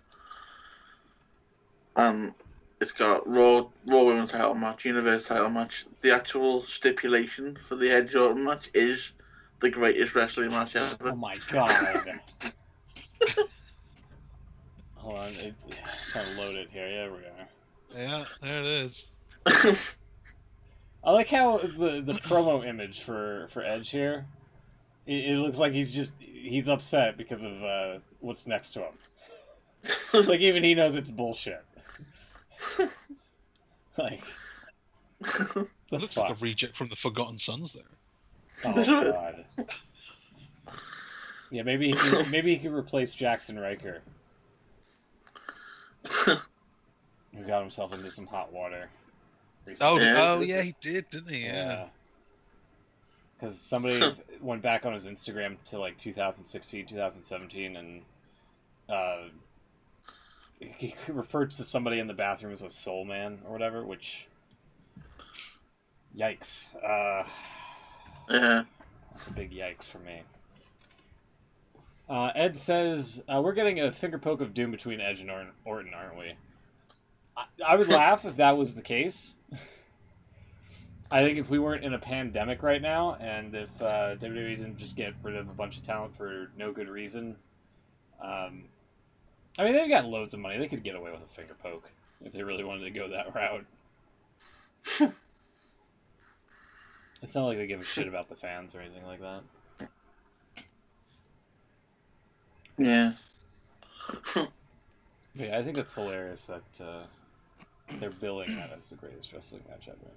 and it's got Raw Women's title match, Universe title match. The actual stipulation for the Edge Orton match is the greatest wrestling match ever. Oh my god. Hold on, trying to load it here. Yeah, we are. Yeah, there it is. I like how the promo image for Edge here. It looks like he's upset because of what's next to him. Like even he knows it's bullshit. Like the Looks fuck? like a reject from the Forgotten Sons there. Oh god. Yeah, maybe he could replace Jackson Riker. He got himself into some hot water recently. Yeah, he did, didn't he? Yeah. Because somebody went back on his Instagram to like 2016, 2017, and he referred to somebody in the bathroom as a soul man or whatever, which. Yikes. Yeah. That's a big yikes for me. Ed says, we're getting a finger poke of doom between Edge and Orton, aren't we? I would laugh if that was the case. I think if we weren't in a pandemic right now, and if WWE didn't just get rid of a bunch of talent for no good reason, I mean, they've got loads of money. They could get away with a finger poke if they really wanted to go that route. It's not like they give a shit about the fans or anything like that. Yeah. But yeah, I think it's hilarious that they're billing that as the greatest wrestling match ever.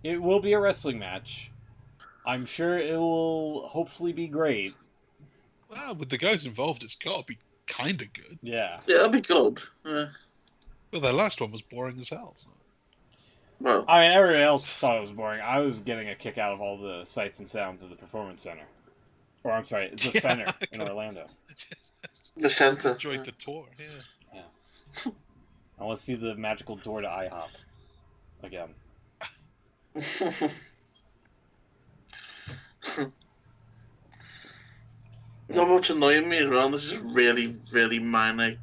It will be a wrestling match. I'm sure it will hopefully be great. Well, with the guys involved, it's got to be kind of good. Yeah. Yeah, that'd be good. Yeah. Well, their last one was boring as hell. So. Well, I mean, everybody else thought it was boring. I was getting a kick out of all the sights and sounds of the Performance Center. Or, I'm sorry, the center in Orlando. the center. Enjoyed the tour, yeah. I want to see the magical door to IHOP again. You know what's annoying me as well? This is really, really minor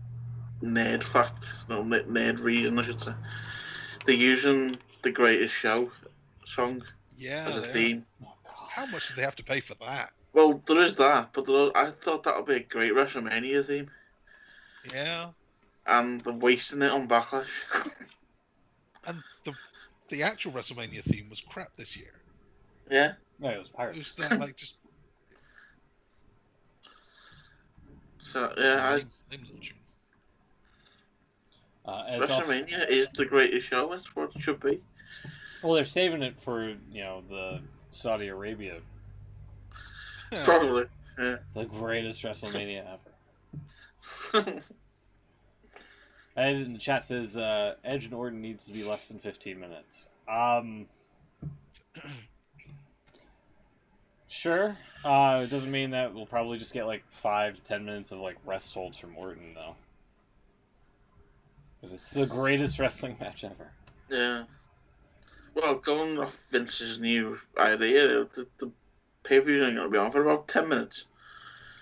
nerd fact. No, nerd reason, I should say. They're using the Greatest Show song as a theme. Oh, How much do they have to pay for that? Well, there is that, but I thought that would be a great WrestleMania theme. Yeah. And they're wasting it on Backlash. And the actual WrestleMania theme was crap this year. Yeah. No, it was Pirates. It was that, like, just... So, yeah, lame little tune. WrestleMania is the Greatest Show. That's what it should be. Well, they're saving it for, the Saudi Arabia. Yeah. Probably. Yeah. The greatest WrestleMania ever. Ed in the chat says, Edge and Orton needs to be less than 15 minutes. Sure. It doesn't mean that we'll probably just get, 5 to 10 minutes of, rest holds from Orton, though. Because it's the greatest wrestling match ever. Yeah. Well, going off Vince's new idea, the pay-per-view ain't going to be on for about 10 minutes.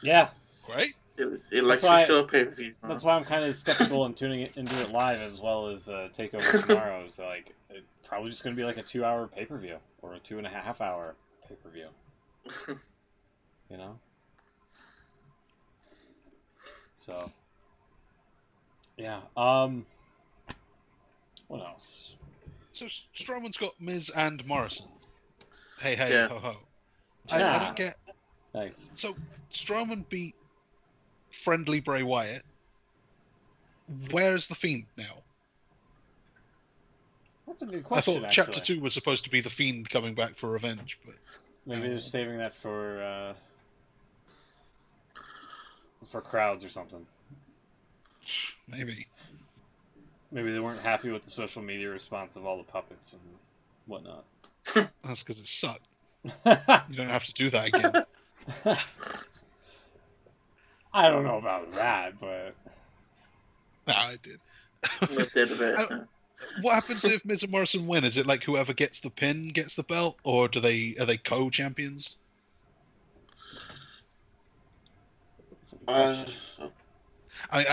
Yeah. Great. He likes to show pay-per-views. That's why I'm kind of skeptical in tuning it into it live as well as TakeOver tomorrow. Is it's probably just going to be like a 2-hour pay-per-view or a 2.5-hour pay-per-view. So, yeah. What else? So Strowman's got Miz and Morrison. Hey, Yeah. ho, ho. Yeah. I don't get... Nice. So Strowman beat friendly Bray Wyatt. Where's the Fiend now? That's a good question. I thought Chapter 2 was supposed to be the Fiend coming back for revenge, but maybe they're saving that for crowds or something. maybe. Maybe they weren't happy with the social media response of all the puppets and whatnot. That's because it sucked. You don't have to do that again. I don't know about that, but No, I did. It did a bit. What happens if Miz and Morrison win? Is it like whoever gets the pin gets the belt, or are they co-champions? I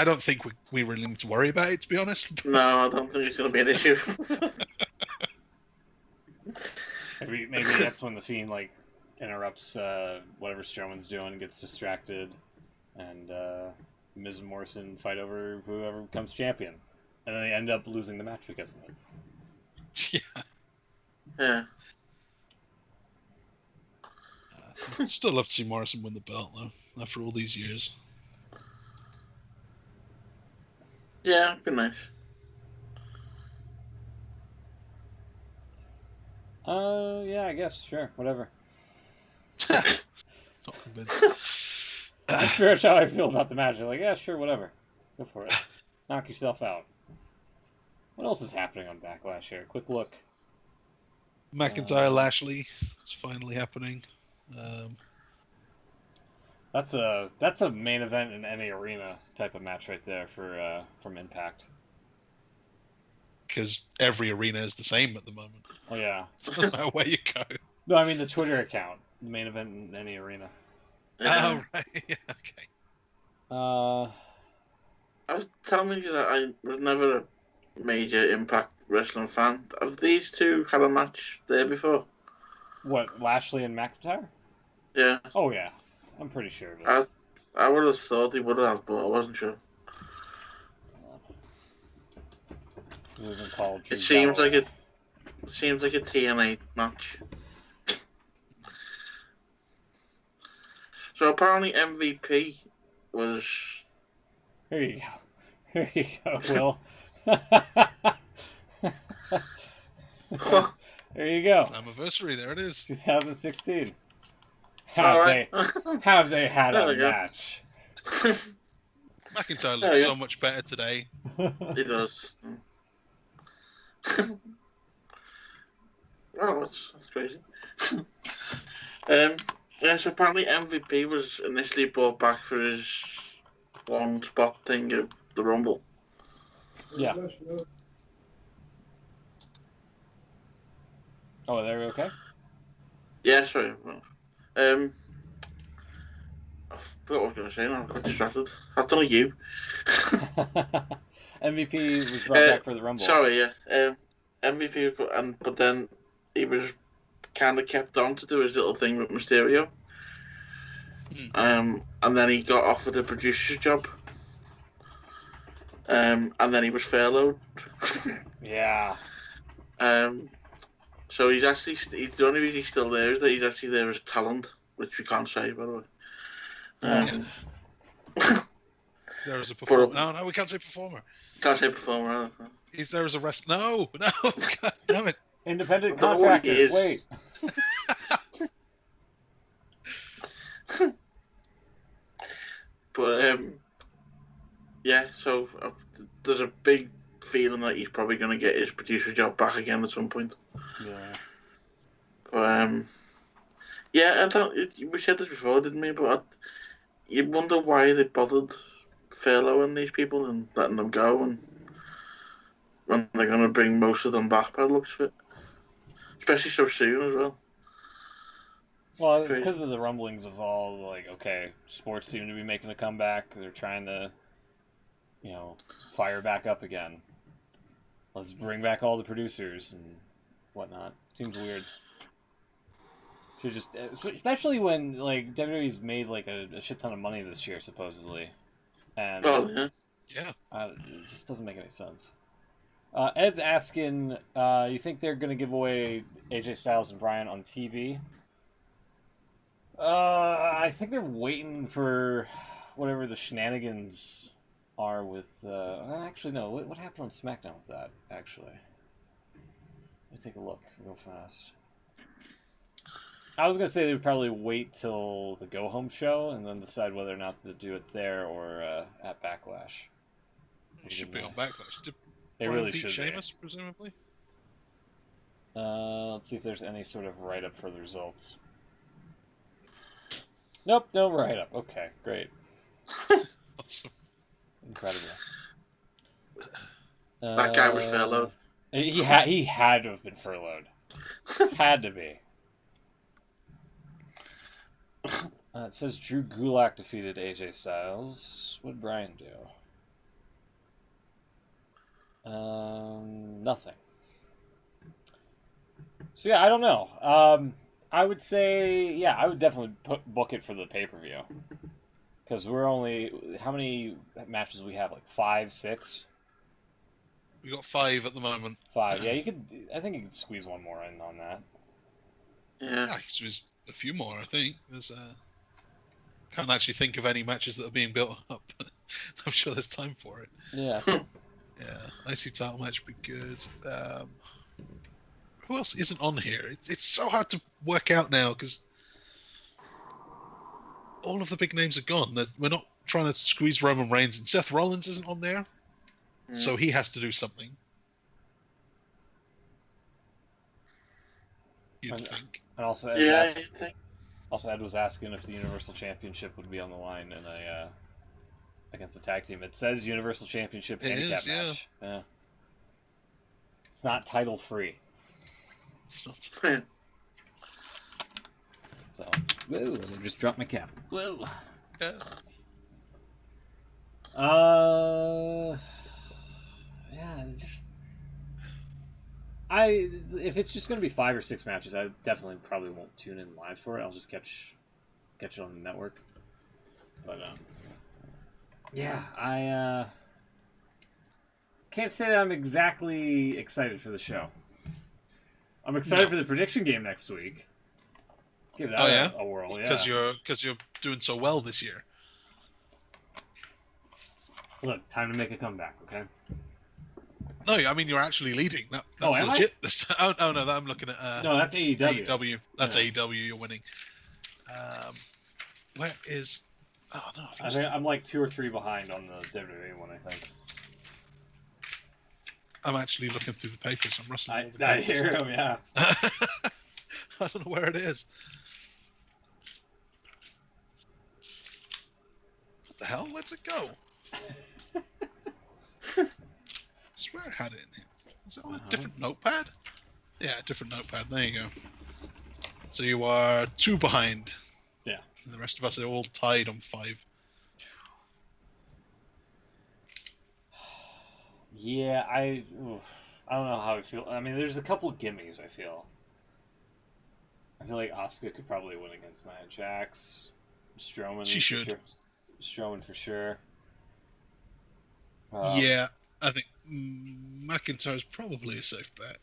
don't think we really need to worry about it, to be honest. No, I don't think it's going to be an issue. maybe that's when the Fiend interrupts whatever Strowman's doing and gets distracted, and Miz and Morrison fight over whoever becomes champion, and then they end up losing the match because of it. Yeah. Yeah. I'd still love to see Morrison win the belt, though, after all these years. Yeah, it'd be nice. Yeah, I guess, sure, whatever. Not convinced. That's pretty much how I feel about the match. I'm like, yeah, sure, whatever. Go for it. Knock yourself out. What else is happening on Backlash here? Quick look. McIntyre Lashley. It's finally happening. That's a main event in any arena type of match right there for from Impact. Because every arena is the same at the moment. Oh yeah. So no matter where you go. No, I mean the Twitter account. The main event in any arena. Oh right. Yeah, okay. I was telling you that I was never a major Impact Wrestling fan. Have these two had a match there before? What, Lashley and McIntyre? Yeah. Oh yeah, I'm pretty sure of it. I would have thought he would have, but I wasn't sure. It seems like a TNA match. So apparently MVP was. Here you go. Here you go, Will. There you go. Anniversary, there it is. 2016. Have they had a match? McIntyre looks so much better today. He does. Oh, that's crazy. Yeah, so apparently MVP was initially brought back for his one spot thing at the Rumble. Yeah. Oh, are they okay? Yeah, sorry. I forgot what I was going to say now. I got distracted. I've done a U. MVP was brought back for the Rumble. Sorry, yeah. MVP, but then he was kind of kept on to do his little thing with Mysterio. And then he got offered a producer's job. And then he was furloughed. Yeah. So he's the only reason he's still there is that he's actually there as talent, which we can't say, by the way. There as a performer. No, we can't say performer. Can't say performer. He's there as a wrestler. No, God damn it. Independent contractor. Wait. But yeah, so there's a big feeling that he's probably going to get his producer job back again at some point. Yeah. But yeah, we said this before, didn't we? But you wonder why they bothered furloughing these people and letting them go, and when they're going to bring most of them back by the looks of it, especially so soon as well. Well, it's because of the rumblings of all, like, okay, sports seem to be making a comeback. They're trying to, fire back up again. Let's bring back all the producers and whatnot. Seems weird. Should just, especially when, like, WWE's made, like, a shit ton of money this year, supposedly. And yeah. It just doesn't make any sense. Ed's asking, you think they're going to give away AJ Styles and Bryan on TV? I think they're waiting for whatever the shenanigans are with. Actually, no. What happened on SmackDown with that? Actually, let me take a look real fast. I was gonna say they would probably wait till the Go Home show and then decide whether or not to do it there or at Backlash. It should be on Backlash. Did they really should. Sheamus, presumably. Let's see if there's any sort of write-up for the results. Nope, no write-up. Okay, great. Awesome. Incredible. That guy was furloughed. He had to have been furloughed. Had to be. It says Drew Gulak defeated AJ Styles. What did Bryan do? Nothing. So yeah, I don't know. I would say, yeah, I would definitely book it for the pay-per-view. Because we're only... How many matches we have? Like 5, 6? We got 5 at the moment. 5. Yeah, you could. I think you could squeeze one more in on that. Yeah. Yeah, so there's a few more. I think there's. Can't actually think of any matches that are being built up. I'm sure there's time for it. Yeah. Yeah, IC title match would be good. Who else isn't on here? It's so hard to work out now because all of the big names are gone. We're not trying to squeeze Roman Reigns, and Seth Rollins isn't on there, so he has to do something. You'd think. And also, Ed was asking if the Universal Championship would be on the line in a against the tag team. It says Universal Championship handicap match. Yeah. It's not title free. It's not. So, whoa! I just dropped my cap. Whoa. Yeah. Yeah, just if it's just gonna be 5 or 6 matches, I definitely probably won't tune in live for it. I'll just catch it on the network. But yeah, I can't say that I'm exactly excited for the show. I'm excited for the prediction game next week. Give that a whirl, yeah. Because you're doing so well this year. Look, time to make a comeback, okay? No, I mean you're actually leading. That's legit. Oh no, I'm looking at. No, that's AEW. AEW. That's AEW. You're winning. Where is? Oh no. I'm like 2 or 3 behind on the WWE one, I think. I'm actually looking through the papers. I'm rustling. I hear him. Yeah. I don't know where it is. What the hell? Where did it go? I swear I had it in here. Is that on a different notepad? Yeah, different notepad. There you go. So you are 2 behind. Yeah. And the rest of us are all tied on 5. Yeah, I don't know how I feel. I mean, there's a couple of gimmies, I feel like Asuka could probably win against Nia Jax. Strowman. She should. Sure. Strowman for sure. Yeah, I think McIntyre's probably a safe bet.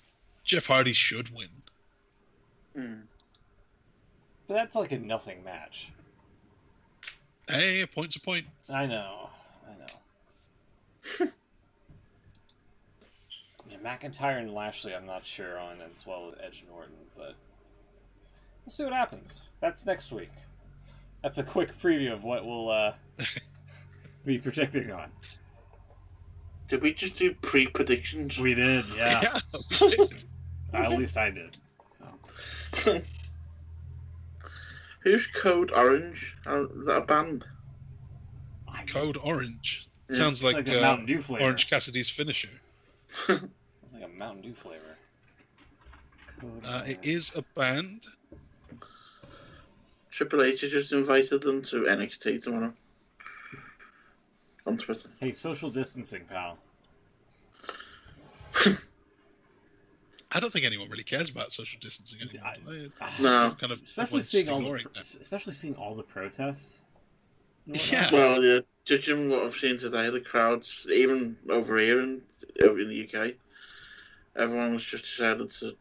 Jeff Hardy should win. But that's like a nothing match. Hey, a point's a point. I know. Yeah, McIntyre and Lashley I'm not sure on as well as Edge and Orton, but we'll see what happens. That's next week. That's a quick preview of what we'll be predicting on. Did we just do pre-predictions? We did, yeah. At least I did. So. Who's Code Orange? Is that a band? Code Orange. Yeah. Sounds like a Mountain Dew flavor. Orange Cassidy's finisher. It's like a Mountain Dew flavor. It is a band. Triple H has just invited them to NXT tomorrow. On Twitter. Hey, social distancing, pal. I don't think anyone really cares about social distancing anymore. No. Kind of especially seeing all the protests. Yeah. Well, yeah. Judging what I've seen today, the crowds, even over here over in the UK, everyone's just decided to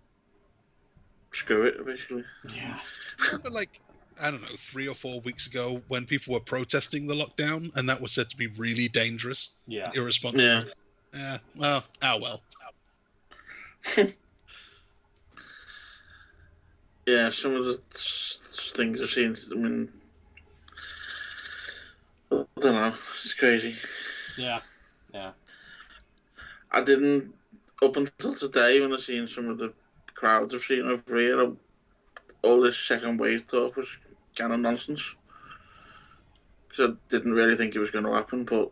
screw it, basically. Yeah. Remember, like, I don't know, 3 or 4 weeks ago when people were protesting the lockdown and that was said to be really dangerous, irresponsible. Yeah. Yeah. Well, well. Yeah, some of the things I've seen, I mean, I don't know, it's crazy. Yeah. I didn't, up until today, when I seen some of the crowds I've seen over here, all this second wave talk was kind of nonsense. Because I didn't really think it was going to happen, but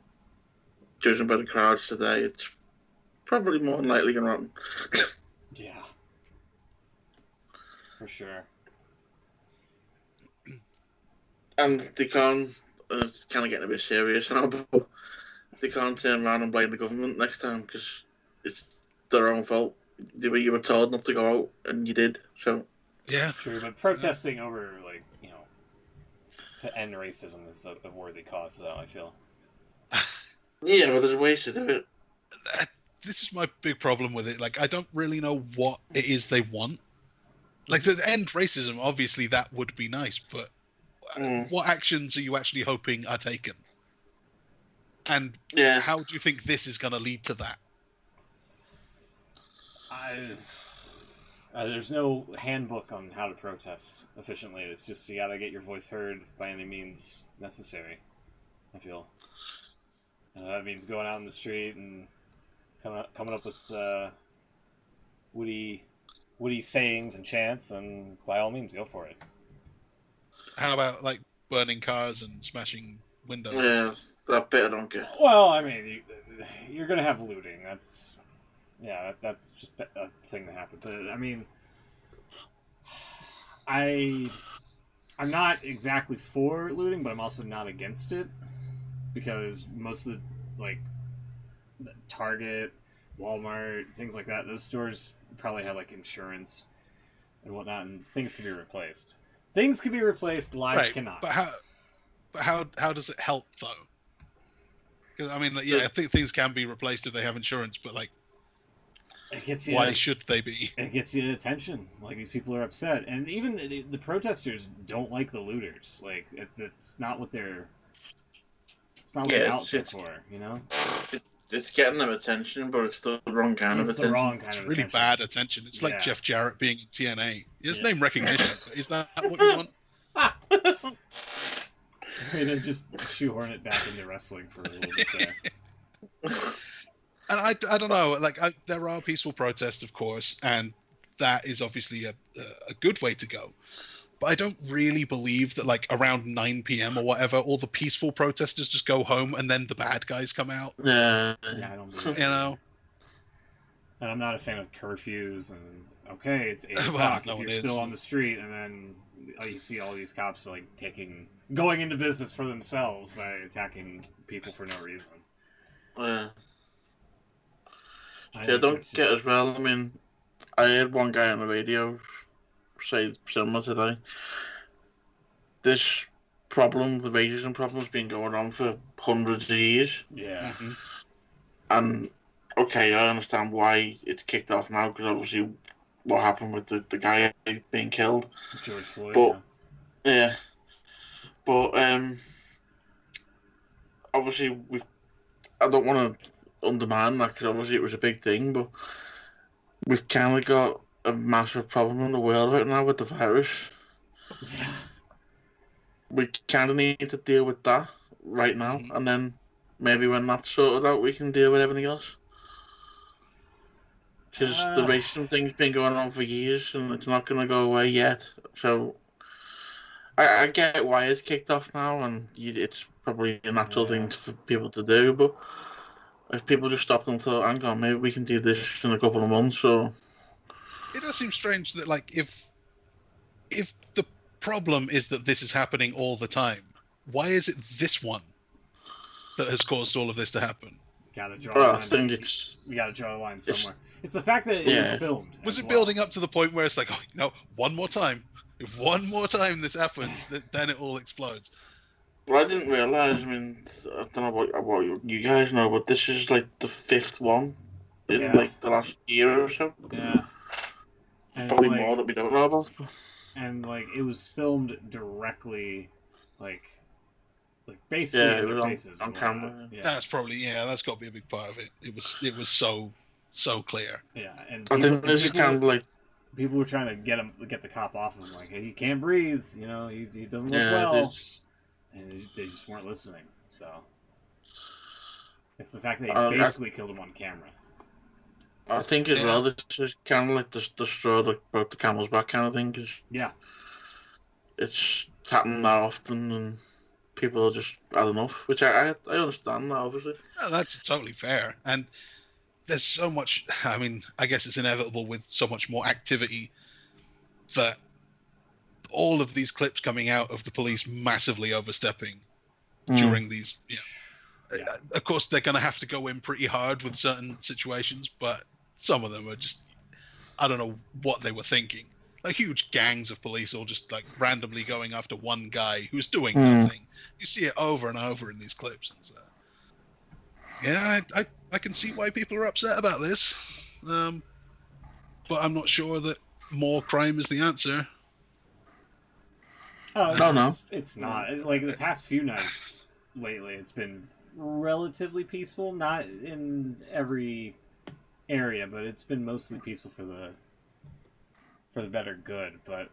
judging by the crowds today, it's probably more than likely going to happen. Yeah. For sure. And they can't, it's kind of getting a bit serious now, but they can't turn around and blame the government next time because it's their own fault. You were told not to go out, and you did, so... Yeah. True, but protesting over, like, you know, to end racism is a worthy cause, though, I feel. Yeah, but there's ways to do it. this is my big problem with it. Like, I don't really know what it is they want. Like, to end racism, obviously that would be nice, but what actions are you actually hoping are taken? And how do you think this is going to lead to that? There's no handbook on how to protest efficiently. It's just you gotta get your voice heard by any means necessary, I feel. That means going out in the street and coming up with witty sayings and chants, and by all means, go for it. How about, like, burning cars and smashing windows? Yeah, that bit I don't get. Well, I mean, you're gonna have looting. That's just a thing that happened. But I mean, I'm not exactly for looting, but I'm also not against it, because most of the, like, Target, Walmart, things like that, those stores probably have like insurance and whatnot, and things can be replaced. Things can be replaced, lives cannot. But how does it help though? Because I mean, like, yeah, I think things can be replaced if they have insurance, but like, it gets you, why should they be? It gets you attention. Like, these people are upset, and even the protesters don't like the looters. Like, it's not what they're. It's not what they're out there for, you know. It's getting them attention, but it's the wrong kind of attention. It's the wrong kind of attention. It's really bad attention. It's like Jeff Jarrett being in TNA. His name recognition. Is that what you want? And then just shoehorn it back into wrestling for a little bit there. And I don't know. Like, there are peaceful protests, of course, and that is obviously a good way to go. But I don't really believe that, like, around 9 p.m. or whatever, all the peaceful protesters just go home and then the bad guys come out. Yeah, I don't believe you know. And I'm not a fan of curfews. And okay, it's 8 o'clock if you're still on the street, and then you see all these cops like going into business for themselves by attacking people for no reason. Yeah. I don't get as well. I mean, I heard one guy on the radio say similar today. This problem, the racism problem, has been going on for hundreds of years. Yeah. Mm-hmm. And okay, I understand why it's kicked off now, because obviously what happened with the guy being killed. George Floyd. But but obviously I don't want to undermine that, because obviously it was a big thing, but we've kind of got a massive problem in the world right now with the virus. Yeah. We kind of need to deal with that right now, and then maybe when that's sorted out, we can deal with everything else. Because the racism thing's been going on for years, and it's not going to go away yet. So I get why it's kicked off now, and it's probably a natural thing for people to do, but if people just stopped and thought, hang on, maybe we can do this in a couple of months, or... It does seem strange that, like, if the problem is that this is happening all the time, why is it this one that has caused all of this to happen? Gotta draw a line. I think it's... We gotta draw a line somewhere. It's the fact that it was filmed. Was it building up to the point where it's like, oh, you know, one more time. If one more time this happens, then it all explodes. Well, I didn't realise, I mean, I don't know what you guys know, but this is like the 5th one in like the last year or so. Yeah. And probably more that we don't know about. And like, it was filmed directly, like basically in their faces. On camera. Yeah. That's probably, that's got to be a big part of it. It was so clear. Yeah, and I think this is kind of like... People were trying to get the cop off of him, like, hey, he can't breathe, you know, he doesn't look well. And they just weren't listening, so... It's the fact that he basically killed him on camera. I think as well, this is kind of like the straw that broke the camel's back kind of thing, because it's happening that often, and people are just had enough, which I understand that, obviously. No, that's totally fair, and there's so much, I mean, I guess it's inevitable with so much more activity that all of these clips coming out of the police massively overstepping during these, of course, they're going to have to go in pretty hard with certain situations, but some of them are just, I don't know what they were thinking. Like huge gangs of police all just like randomly going after one guy who's doing nothing. You see it over and over in these clips. And so, I can see why people are upset about this, but I'm not sure that more crime is the answer. Oh, No, no. it's not. Like the past few nights lately, it's been relatively peaceful. Not in every area, but it's been mostly peaceful for the better good. But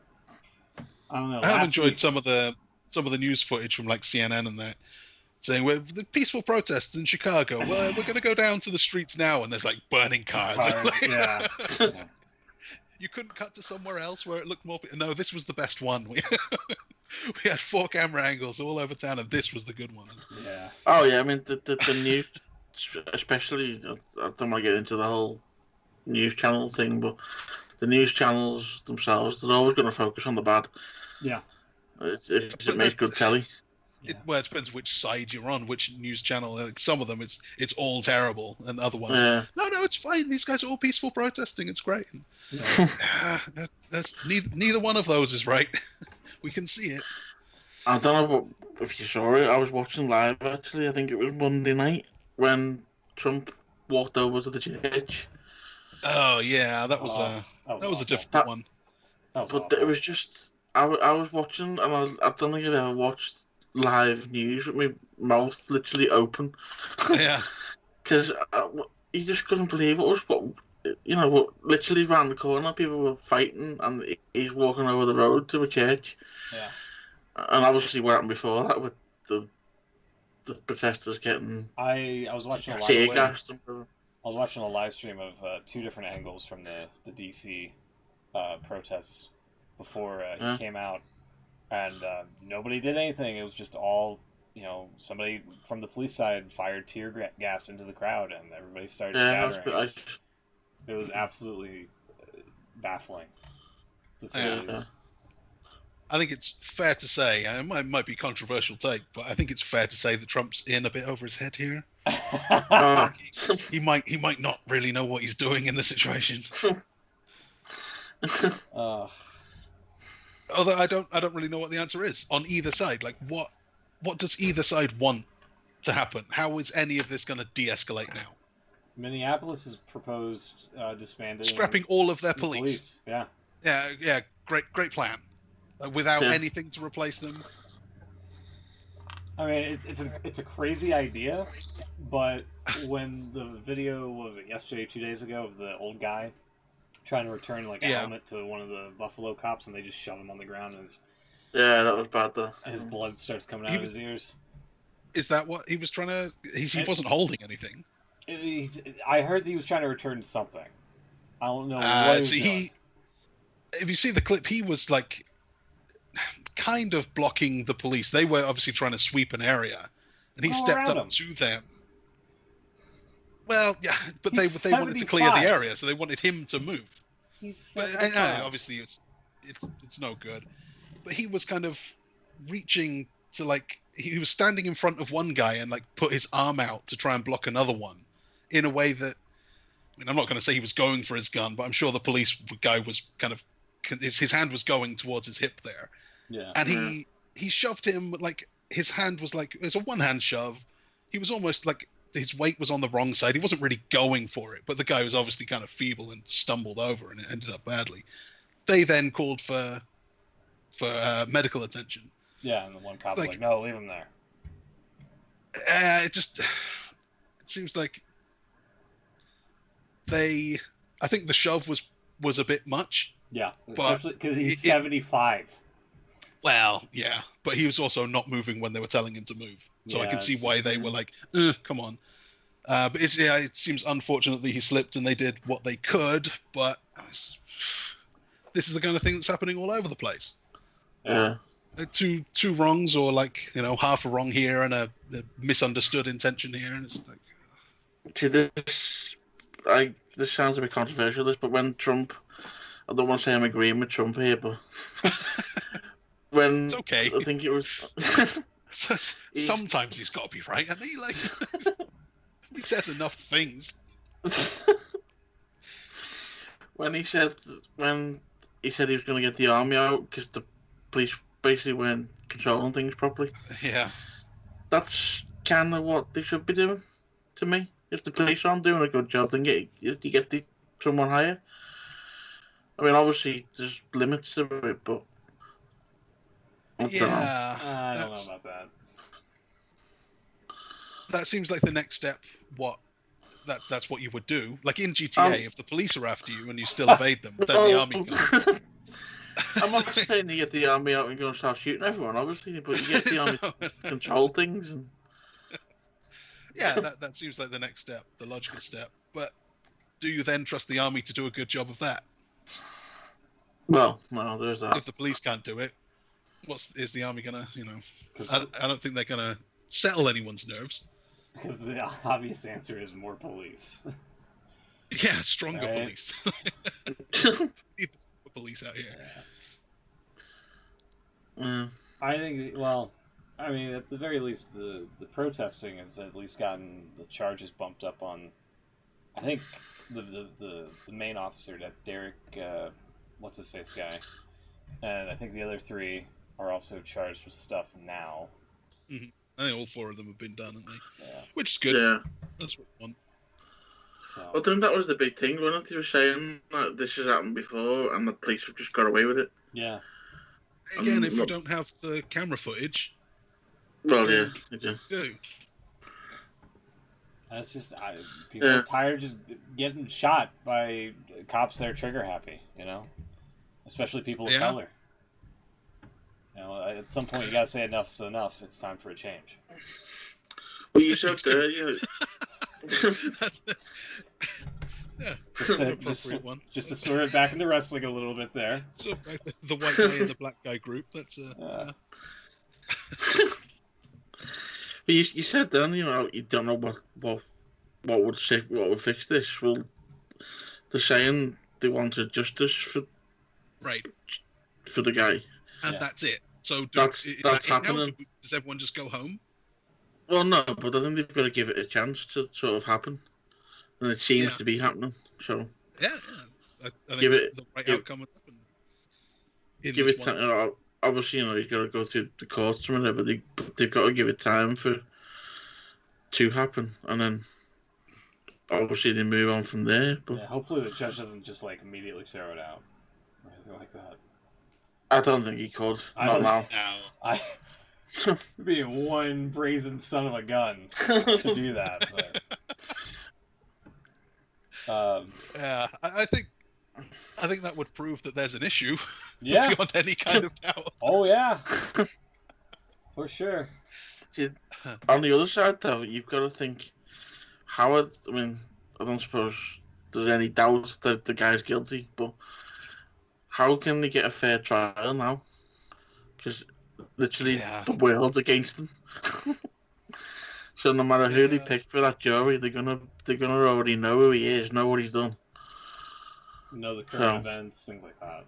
I don't know. I have Last enjoyed week, some of the news footage from like CNN and that, saying we're the peaceful protests in Chicago. Well, we're going to go down to the streets now, and there's like burning cars. yeah. You couldn't cut to somewhere else where it looked more. No, this was the best one. We had 4 camera angles all over town, and this was the good one. Yeah. Oh yeah, I mean the news, especially. I don't want to get into the whole news channel thing, but the news channels themselves, they're always going to focus on the bad. Yeah. It makes good telly. Well, it depends which side you're on, which news channel. Like some of them, it's all terrible, and other ones, no, it's fine. These guys are all peaceful protesting. It's great. Yeah. That's neither one of those is right. We can see it. I don't know if you saw it. I was watching live actually. I think it was Monday night when Trump walked over to the church. Oh yeah, that was a difficult one. But it was just I was watching, and I don't think I've ever watched live news with my mouth literally open. Yeah. Because you just couldn't believe it was what literally around the corner people were fighting, and he's walking over the road to a church. Yeah. And obviously what happened before that with the protesters getting I was watching tear gassed. I was watching a live stream of 2 different angles from the DC protests before he came out, and nobody did anything. It was just all, somebody from the police side fired tear gas into the crowd, and everybody started scattering. It was absolutely baffling, to say the least. I think it's fair to say, and it might be a controversial take, but I think it's fair to say that Trump's in a bit over his head here. He might not really know what he's doing in the situation. Although I don't really know what the answer is on either side. Like what does either side want to happen? How is any of this going to de-escalate now? Minneapolis has proposed disbanding, scrapping all of their police. Yeah. Yeah. Great plan. Without anything to replace them. I mean, it's a crazy idea, but when the video, what was it, yesterday, 2 days ago, of the old guy trying to return a helmet to one of the Buffalo cops, and they just shove him on the ground, and that was bad though. His blood starts coming out of his ears. Is that what he was trying to? He wasn't holding anything. I heard that he was trying to return something. I don't know what if you see the clip, he was like kind of blocking the police. They were obviously trying to sweep an area, and he stepped up to them. Well, yeah, but they wanted to clear the area, so they wanted him to move. Obviously, it's no good. But he was kind of reaching to he was standing in front of one guy and put his arm out to try and block another one, in a way that, I mean, I'm not going to say he was going for his gun, but I'm sure the police guy was kind of, his hand was going towards his hip there. Yeah. And he shoved him, his hand was it was a one-hand shove. He was almost his weight was on the wrong side. He wasn't really going for it, but the guy was obviously kind of feeble and stumbled over, and it ended up badly. They then called for medical attention. Yeah, and the one cop was like, no, leave him there. It seems like I think the shove was a bit much. Yeah, especially because he's 75. Well, yeah, but he was also not moving when they were telling him to move. So I can see why they were like, come on. But it seems unfortunately he slipped, and they did what they could, but this is the kind of thing that's happening all over the place. Yeah. Two wrongs, or half a wrong here and a misunderstood intention here, and it's like. See, this sounds a bit controversial, but when Trump, I don't want to say I'm agreeing with Trump here, but when it's okay. I think it was. Sometimes he's got to be right, and he says enough things. When he said he was going to get the army out because the police basically weren't controlling things properly. Yeah, that's kind of what they should be doing, to me. If the police aren't doing a good job, then you get someone higher. I mean, obviously, there's limits to it, but I don't know. I don't know about that. That seems like the next step. That's what you would do. Like in GTA, if the police are after you and you still evade them, then the army comes. I'm not saying you get the army out and go and start shooting everyone, obviously, but you get the army to control things. And... Yeah, that seems like the next step, the logical step. But do you then trust the army to do a good job of that? Well, no, there's that. If the police can't do it, is the army gonna? I don't think they're gonna settle anyone's nerves. Because the obvious answer is more police. Yeah, stronger Right. police. Need the police out here. Yeah. I think, well, I mean, at the very least, the protesting has at least gotten the charges bumped up on. I think the main officer, that Derek, what's his face guy, and I think the other 3 are also charged with stuff now. Mm-hmm. I think all 4 of them have been done, haven't they? Yeah. Which is good. Yeah. That's what we want. So. I think that was the big thing, wasn't it? They were saying that this has happened before, and the police have just got away with it. Yeah. Again, if you don't have the camera footage, well, yeah, you do. That's just people are tired of just getting shot by cops that are trigger happy, especially people of color. At some point you gotta say enough's enough. It's time for a change. Well, you said there, yeah. Yeah, just to swerve it back into wrestling a little bit there. So the white guy and the black guy group. That's But you said then, you don't know what would fix this. Well, they're saying they wanted justice for the guy, and that's it. So that's happening. Does everyone just go home? Well, no, but I think they've got to give it a chance to sort of happen, and it seems to be happening. So I think give it the right outcome would happen. Give it time. Obviously, you've got to go through the courts or whatever. They've got to give it time to happen, and then obviously they move on from there. But hopefully the judge doesn't just immediately throw it out or anything like that. I don't think he could. Not now. Being one brazen son of a gun to do that. But, I think that would prove that there's an issue. Yeah. Beyond any kind of doubt. Oh yeah. For sure. See, on the other side, though, you've got to think Howard. I mean, I don't suppose there's any doubt that the guy's guilty, but how can they get a fair trial now? Because literally the world's against them. So no matter who they pick for that jury, they're gonna already know who he is, know what he's done, know the current events, things like that.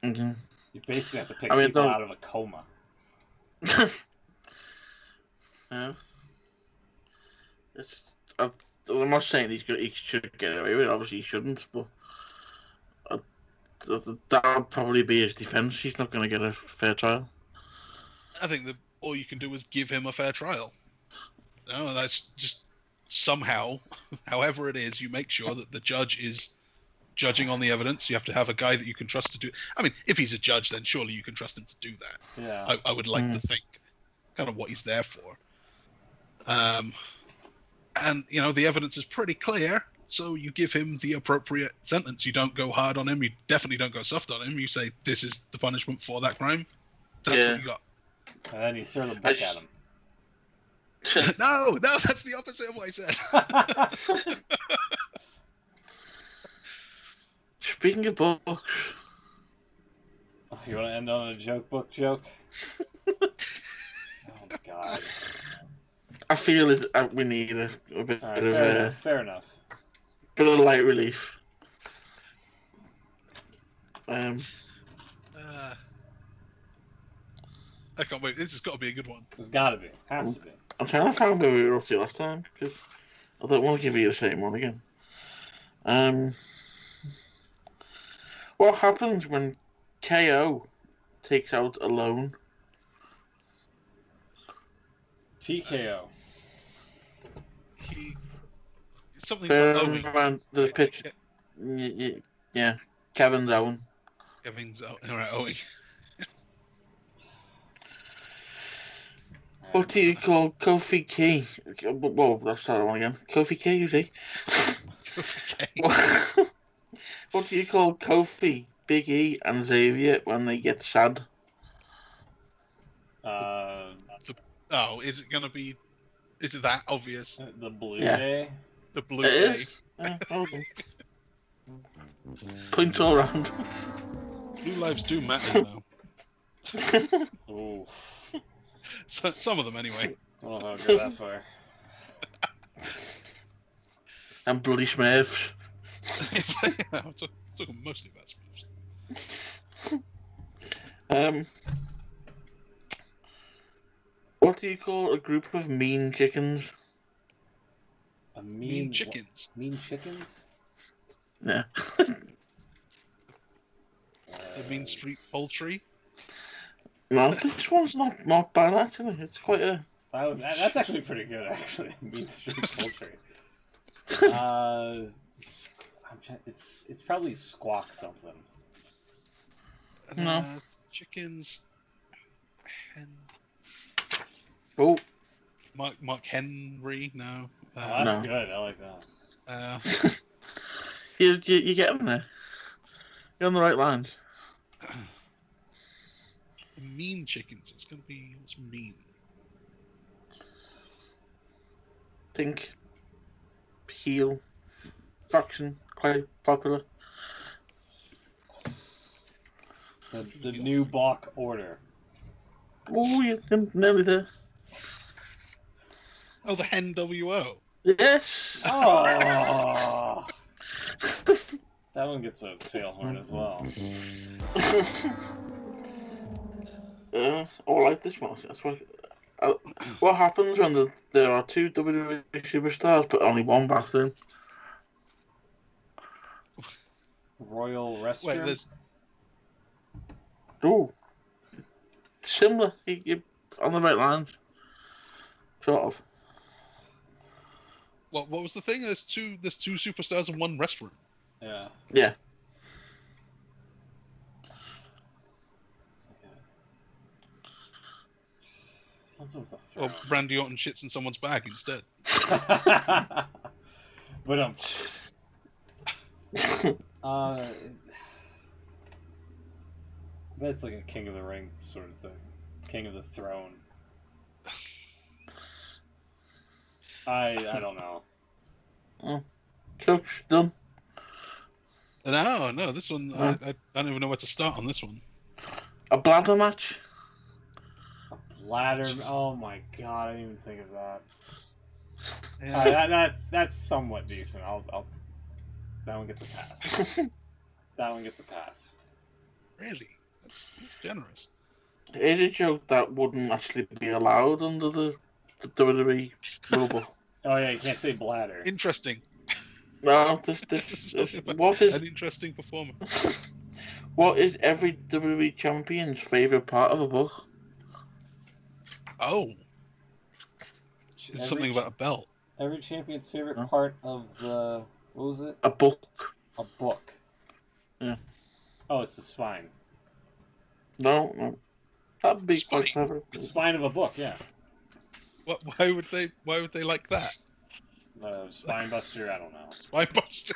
Mm-hmm. You basically have to pick people out of a coma. Yeah. I'm not saying he should get away with it. Obviously, he shouldn't. But that would probably be his defence. He's not going to get a fair trial. I think that all you can do is give him a fair trial. No, that's just somehow, however it is, you make sure that the judge is judging on the evidence. You have to have a guy that you can trust to do. I mean, if he's a judge, then surely you can trust him to do that. Yeah. I would like to think kind of what he's there for. And the evidence is pretty clear, so you give him the appropriate sentence. You don't go hard on him. You definitely don't go soft on him. You say this is the punishment for that crime. That's what you got. And then you throw the book at him. No, that's the opposite of what I said. Speaking of books, you want to end on a joke? Oh my god! I feel we need a bit of fair enough. Bit of light relief. I can't wait. This has got to be a good one. It's got to be. Has to be. I'm trying to find where we were up to last time because I don't want to give you the same one again. What happens when KO takes out a loan? TKO. something Bear about in Owen. mind the Right? picture. Yeah, Kevin's Owen. Kevin's all right, Owen. What do you call Kofi Key? Whoa, let's start that one again. Kofi Key, you see? Okay. What do you call Kofi, Big E, and Xavier when they get sad? Oh, is it gonna be? Is it that obvious? The Blue Yeah. Day. The blue It day. is. Yeah, well done. Points all round. Blue lives do matter now. Ooh. So, some of them, anyway. I don't know if I'll go that far. And bloody Smurfs. I'm talking mostly about Smurfs. What do you call a group of mean chickens? A Mean chickens. Mean chickens? Yeah. The mean street poultry. No, this one's not bad actually. It's quite a. That's actually pretty good, actually. Mean street poultry. It's probably squawk something. No. Chickens. Hen. Oh. Mark Henry. No. That's No. good. I like that. You're getting there. You're on the right lines. Mean chickens. It's gonna be what's mean. Think. Heel. Faction. Quite popular. The new Bach order. Oh, you're nearly there. Oh, the Hen WO. Yes. Oh. That one gets a fail horn as well. I like this one. That's why. What happens when there are two WWE superstars but only one bathroom? Royal restroom. Wait, there's. Oh, similar. You're on the right lines. Sort of. What was the thing? There's two superstars in one restroom. Yeah. Yeah. Something with the throne. Or Randy Orton shits in someone's bag instead. But it's like a King of the Ring sort of thing. King of the Throne. I don't know. Oh. Coach, done. No, this one I don't even know where to start on this one. A bladder match. Ladder. Oh my god! I didn't even think of that. Yeah. That's somewhat decent. I'll. That one gets a pass. That one gets a pass. Really? That's generous. It's a joke that wouldn't actually be allowed under the WWE rule book. Oh yeah, you can't say bladder. Interesting. No, what is an interesting performance. What is every WWE champion's favourite part of a book? Oh. It's something about a belt. Every champion's favorite part of the... What was it? A book. A book. Yeah. Oh, it's the spine. No. That'd be quite clever. The spine of a book, yeah. What? Why would they like that? Spine buster, I don't know. Spine buster.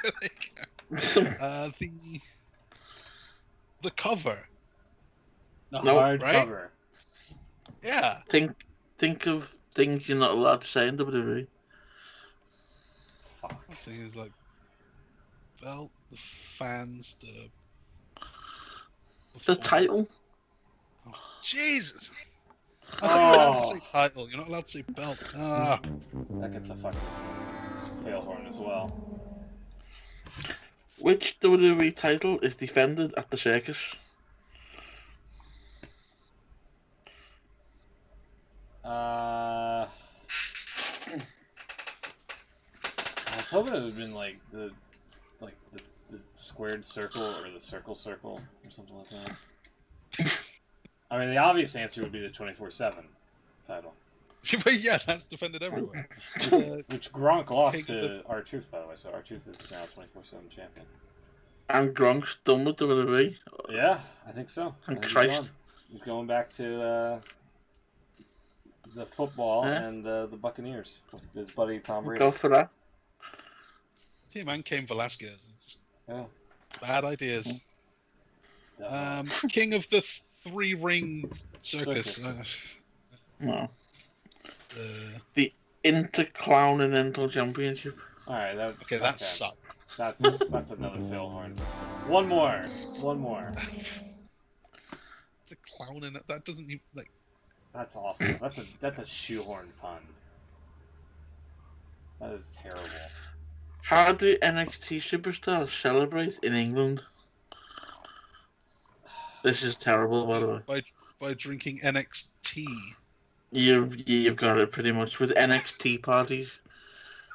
The cover. The hard right? cover. Yeah. Think of things you're not allowed to say in WWE. Fuck. I'm thinking is like belt, the fans, The title. Oh, Jesus. I thought you were allowed to say title. You're not allowed to say belt. That gets a fucking fail horn as well. Which WWE title is defended at the circus? I was hoping it would have been like the squared circle or the circle or something like that. I mean, the obvious answer would be the 24/7 title. But yeah, that's defended everywhere. Which Gronk lost King of to R-Truth, by the way, so R-Truth is now 24/7 champion. And Gronk's done with WWE. Yeah, I think so. And He's Christ. gone. He's going back to the football Yeah. and the Buccaneers with his buddy Tom Brady. Go for that. Team and Cain Velasquez. Yeah. Bad ideas. Definitely. King of the three-ring circus. Circus. No. Uh, Intercontinental Championship. All right. okay, that sucks. That's another fail horn. One more. The clown in it. That doesn't even like. That's awful. That's a shoehorn pun. That is terrible. How do NXT superstars celebrate in England? This is terrible, by the way. By drinking NXT. You've got it pretty much with NXT parties.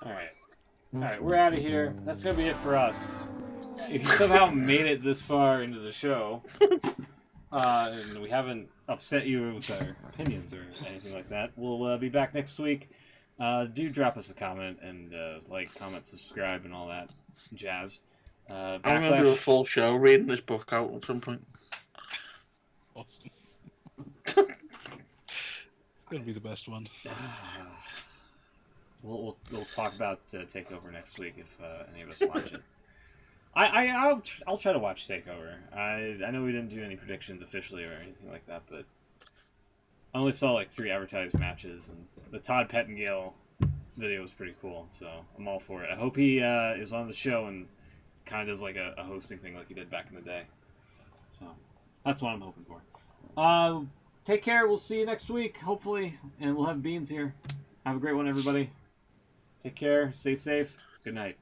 All right, we're out of here. That's gonna be it for us. If you somehow made it this far into the show, and we haven't upset you with our opinions or anything like that, we'll be back next week. Do drop us a comment and like, comment, subscribe, and all that jazz. I'm gonna do a full show reading this book out at some point. Awesome. Gonna be the best one. We'll talk about Takeover next week if any of us watch it. I'll try to watch Takeover. I know we didn't do any predictions officially or anything like that, but I only saw like 3 advertised matches, and the Todd Pettengill video was pretty cool, so I'm all for it. I hope he is on the show and kind of does like a hosting thing like he did back in the day. So that's what I'm hoping for. Take care. We'll see you next week, hopefully, and we'll have Beans here. Have a great one, everybody. Take care. Stay safe. Good night.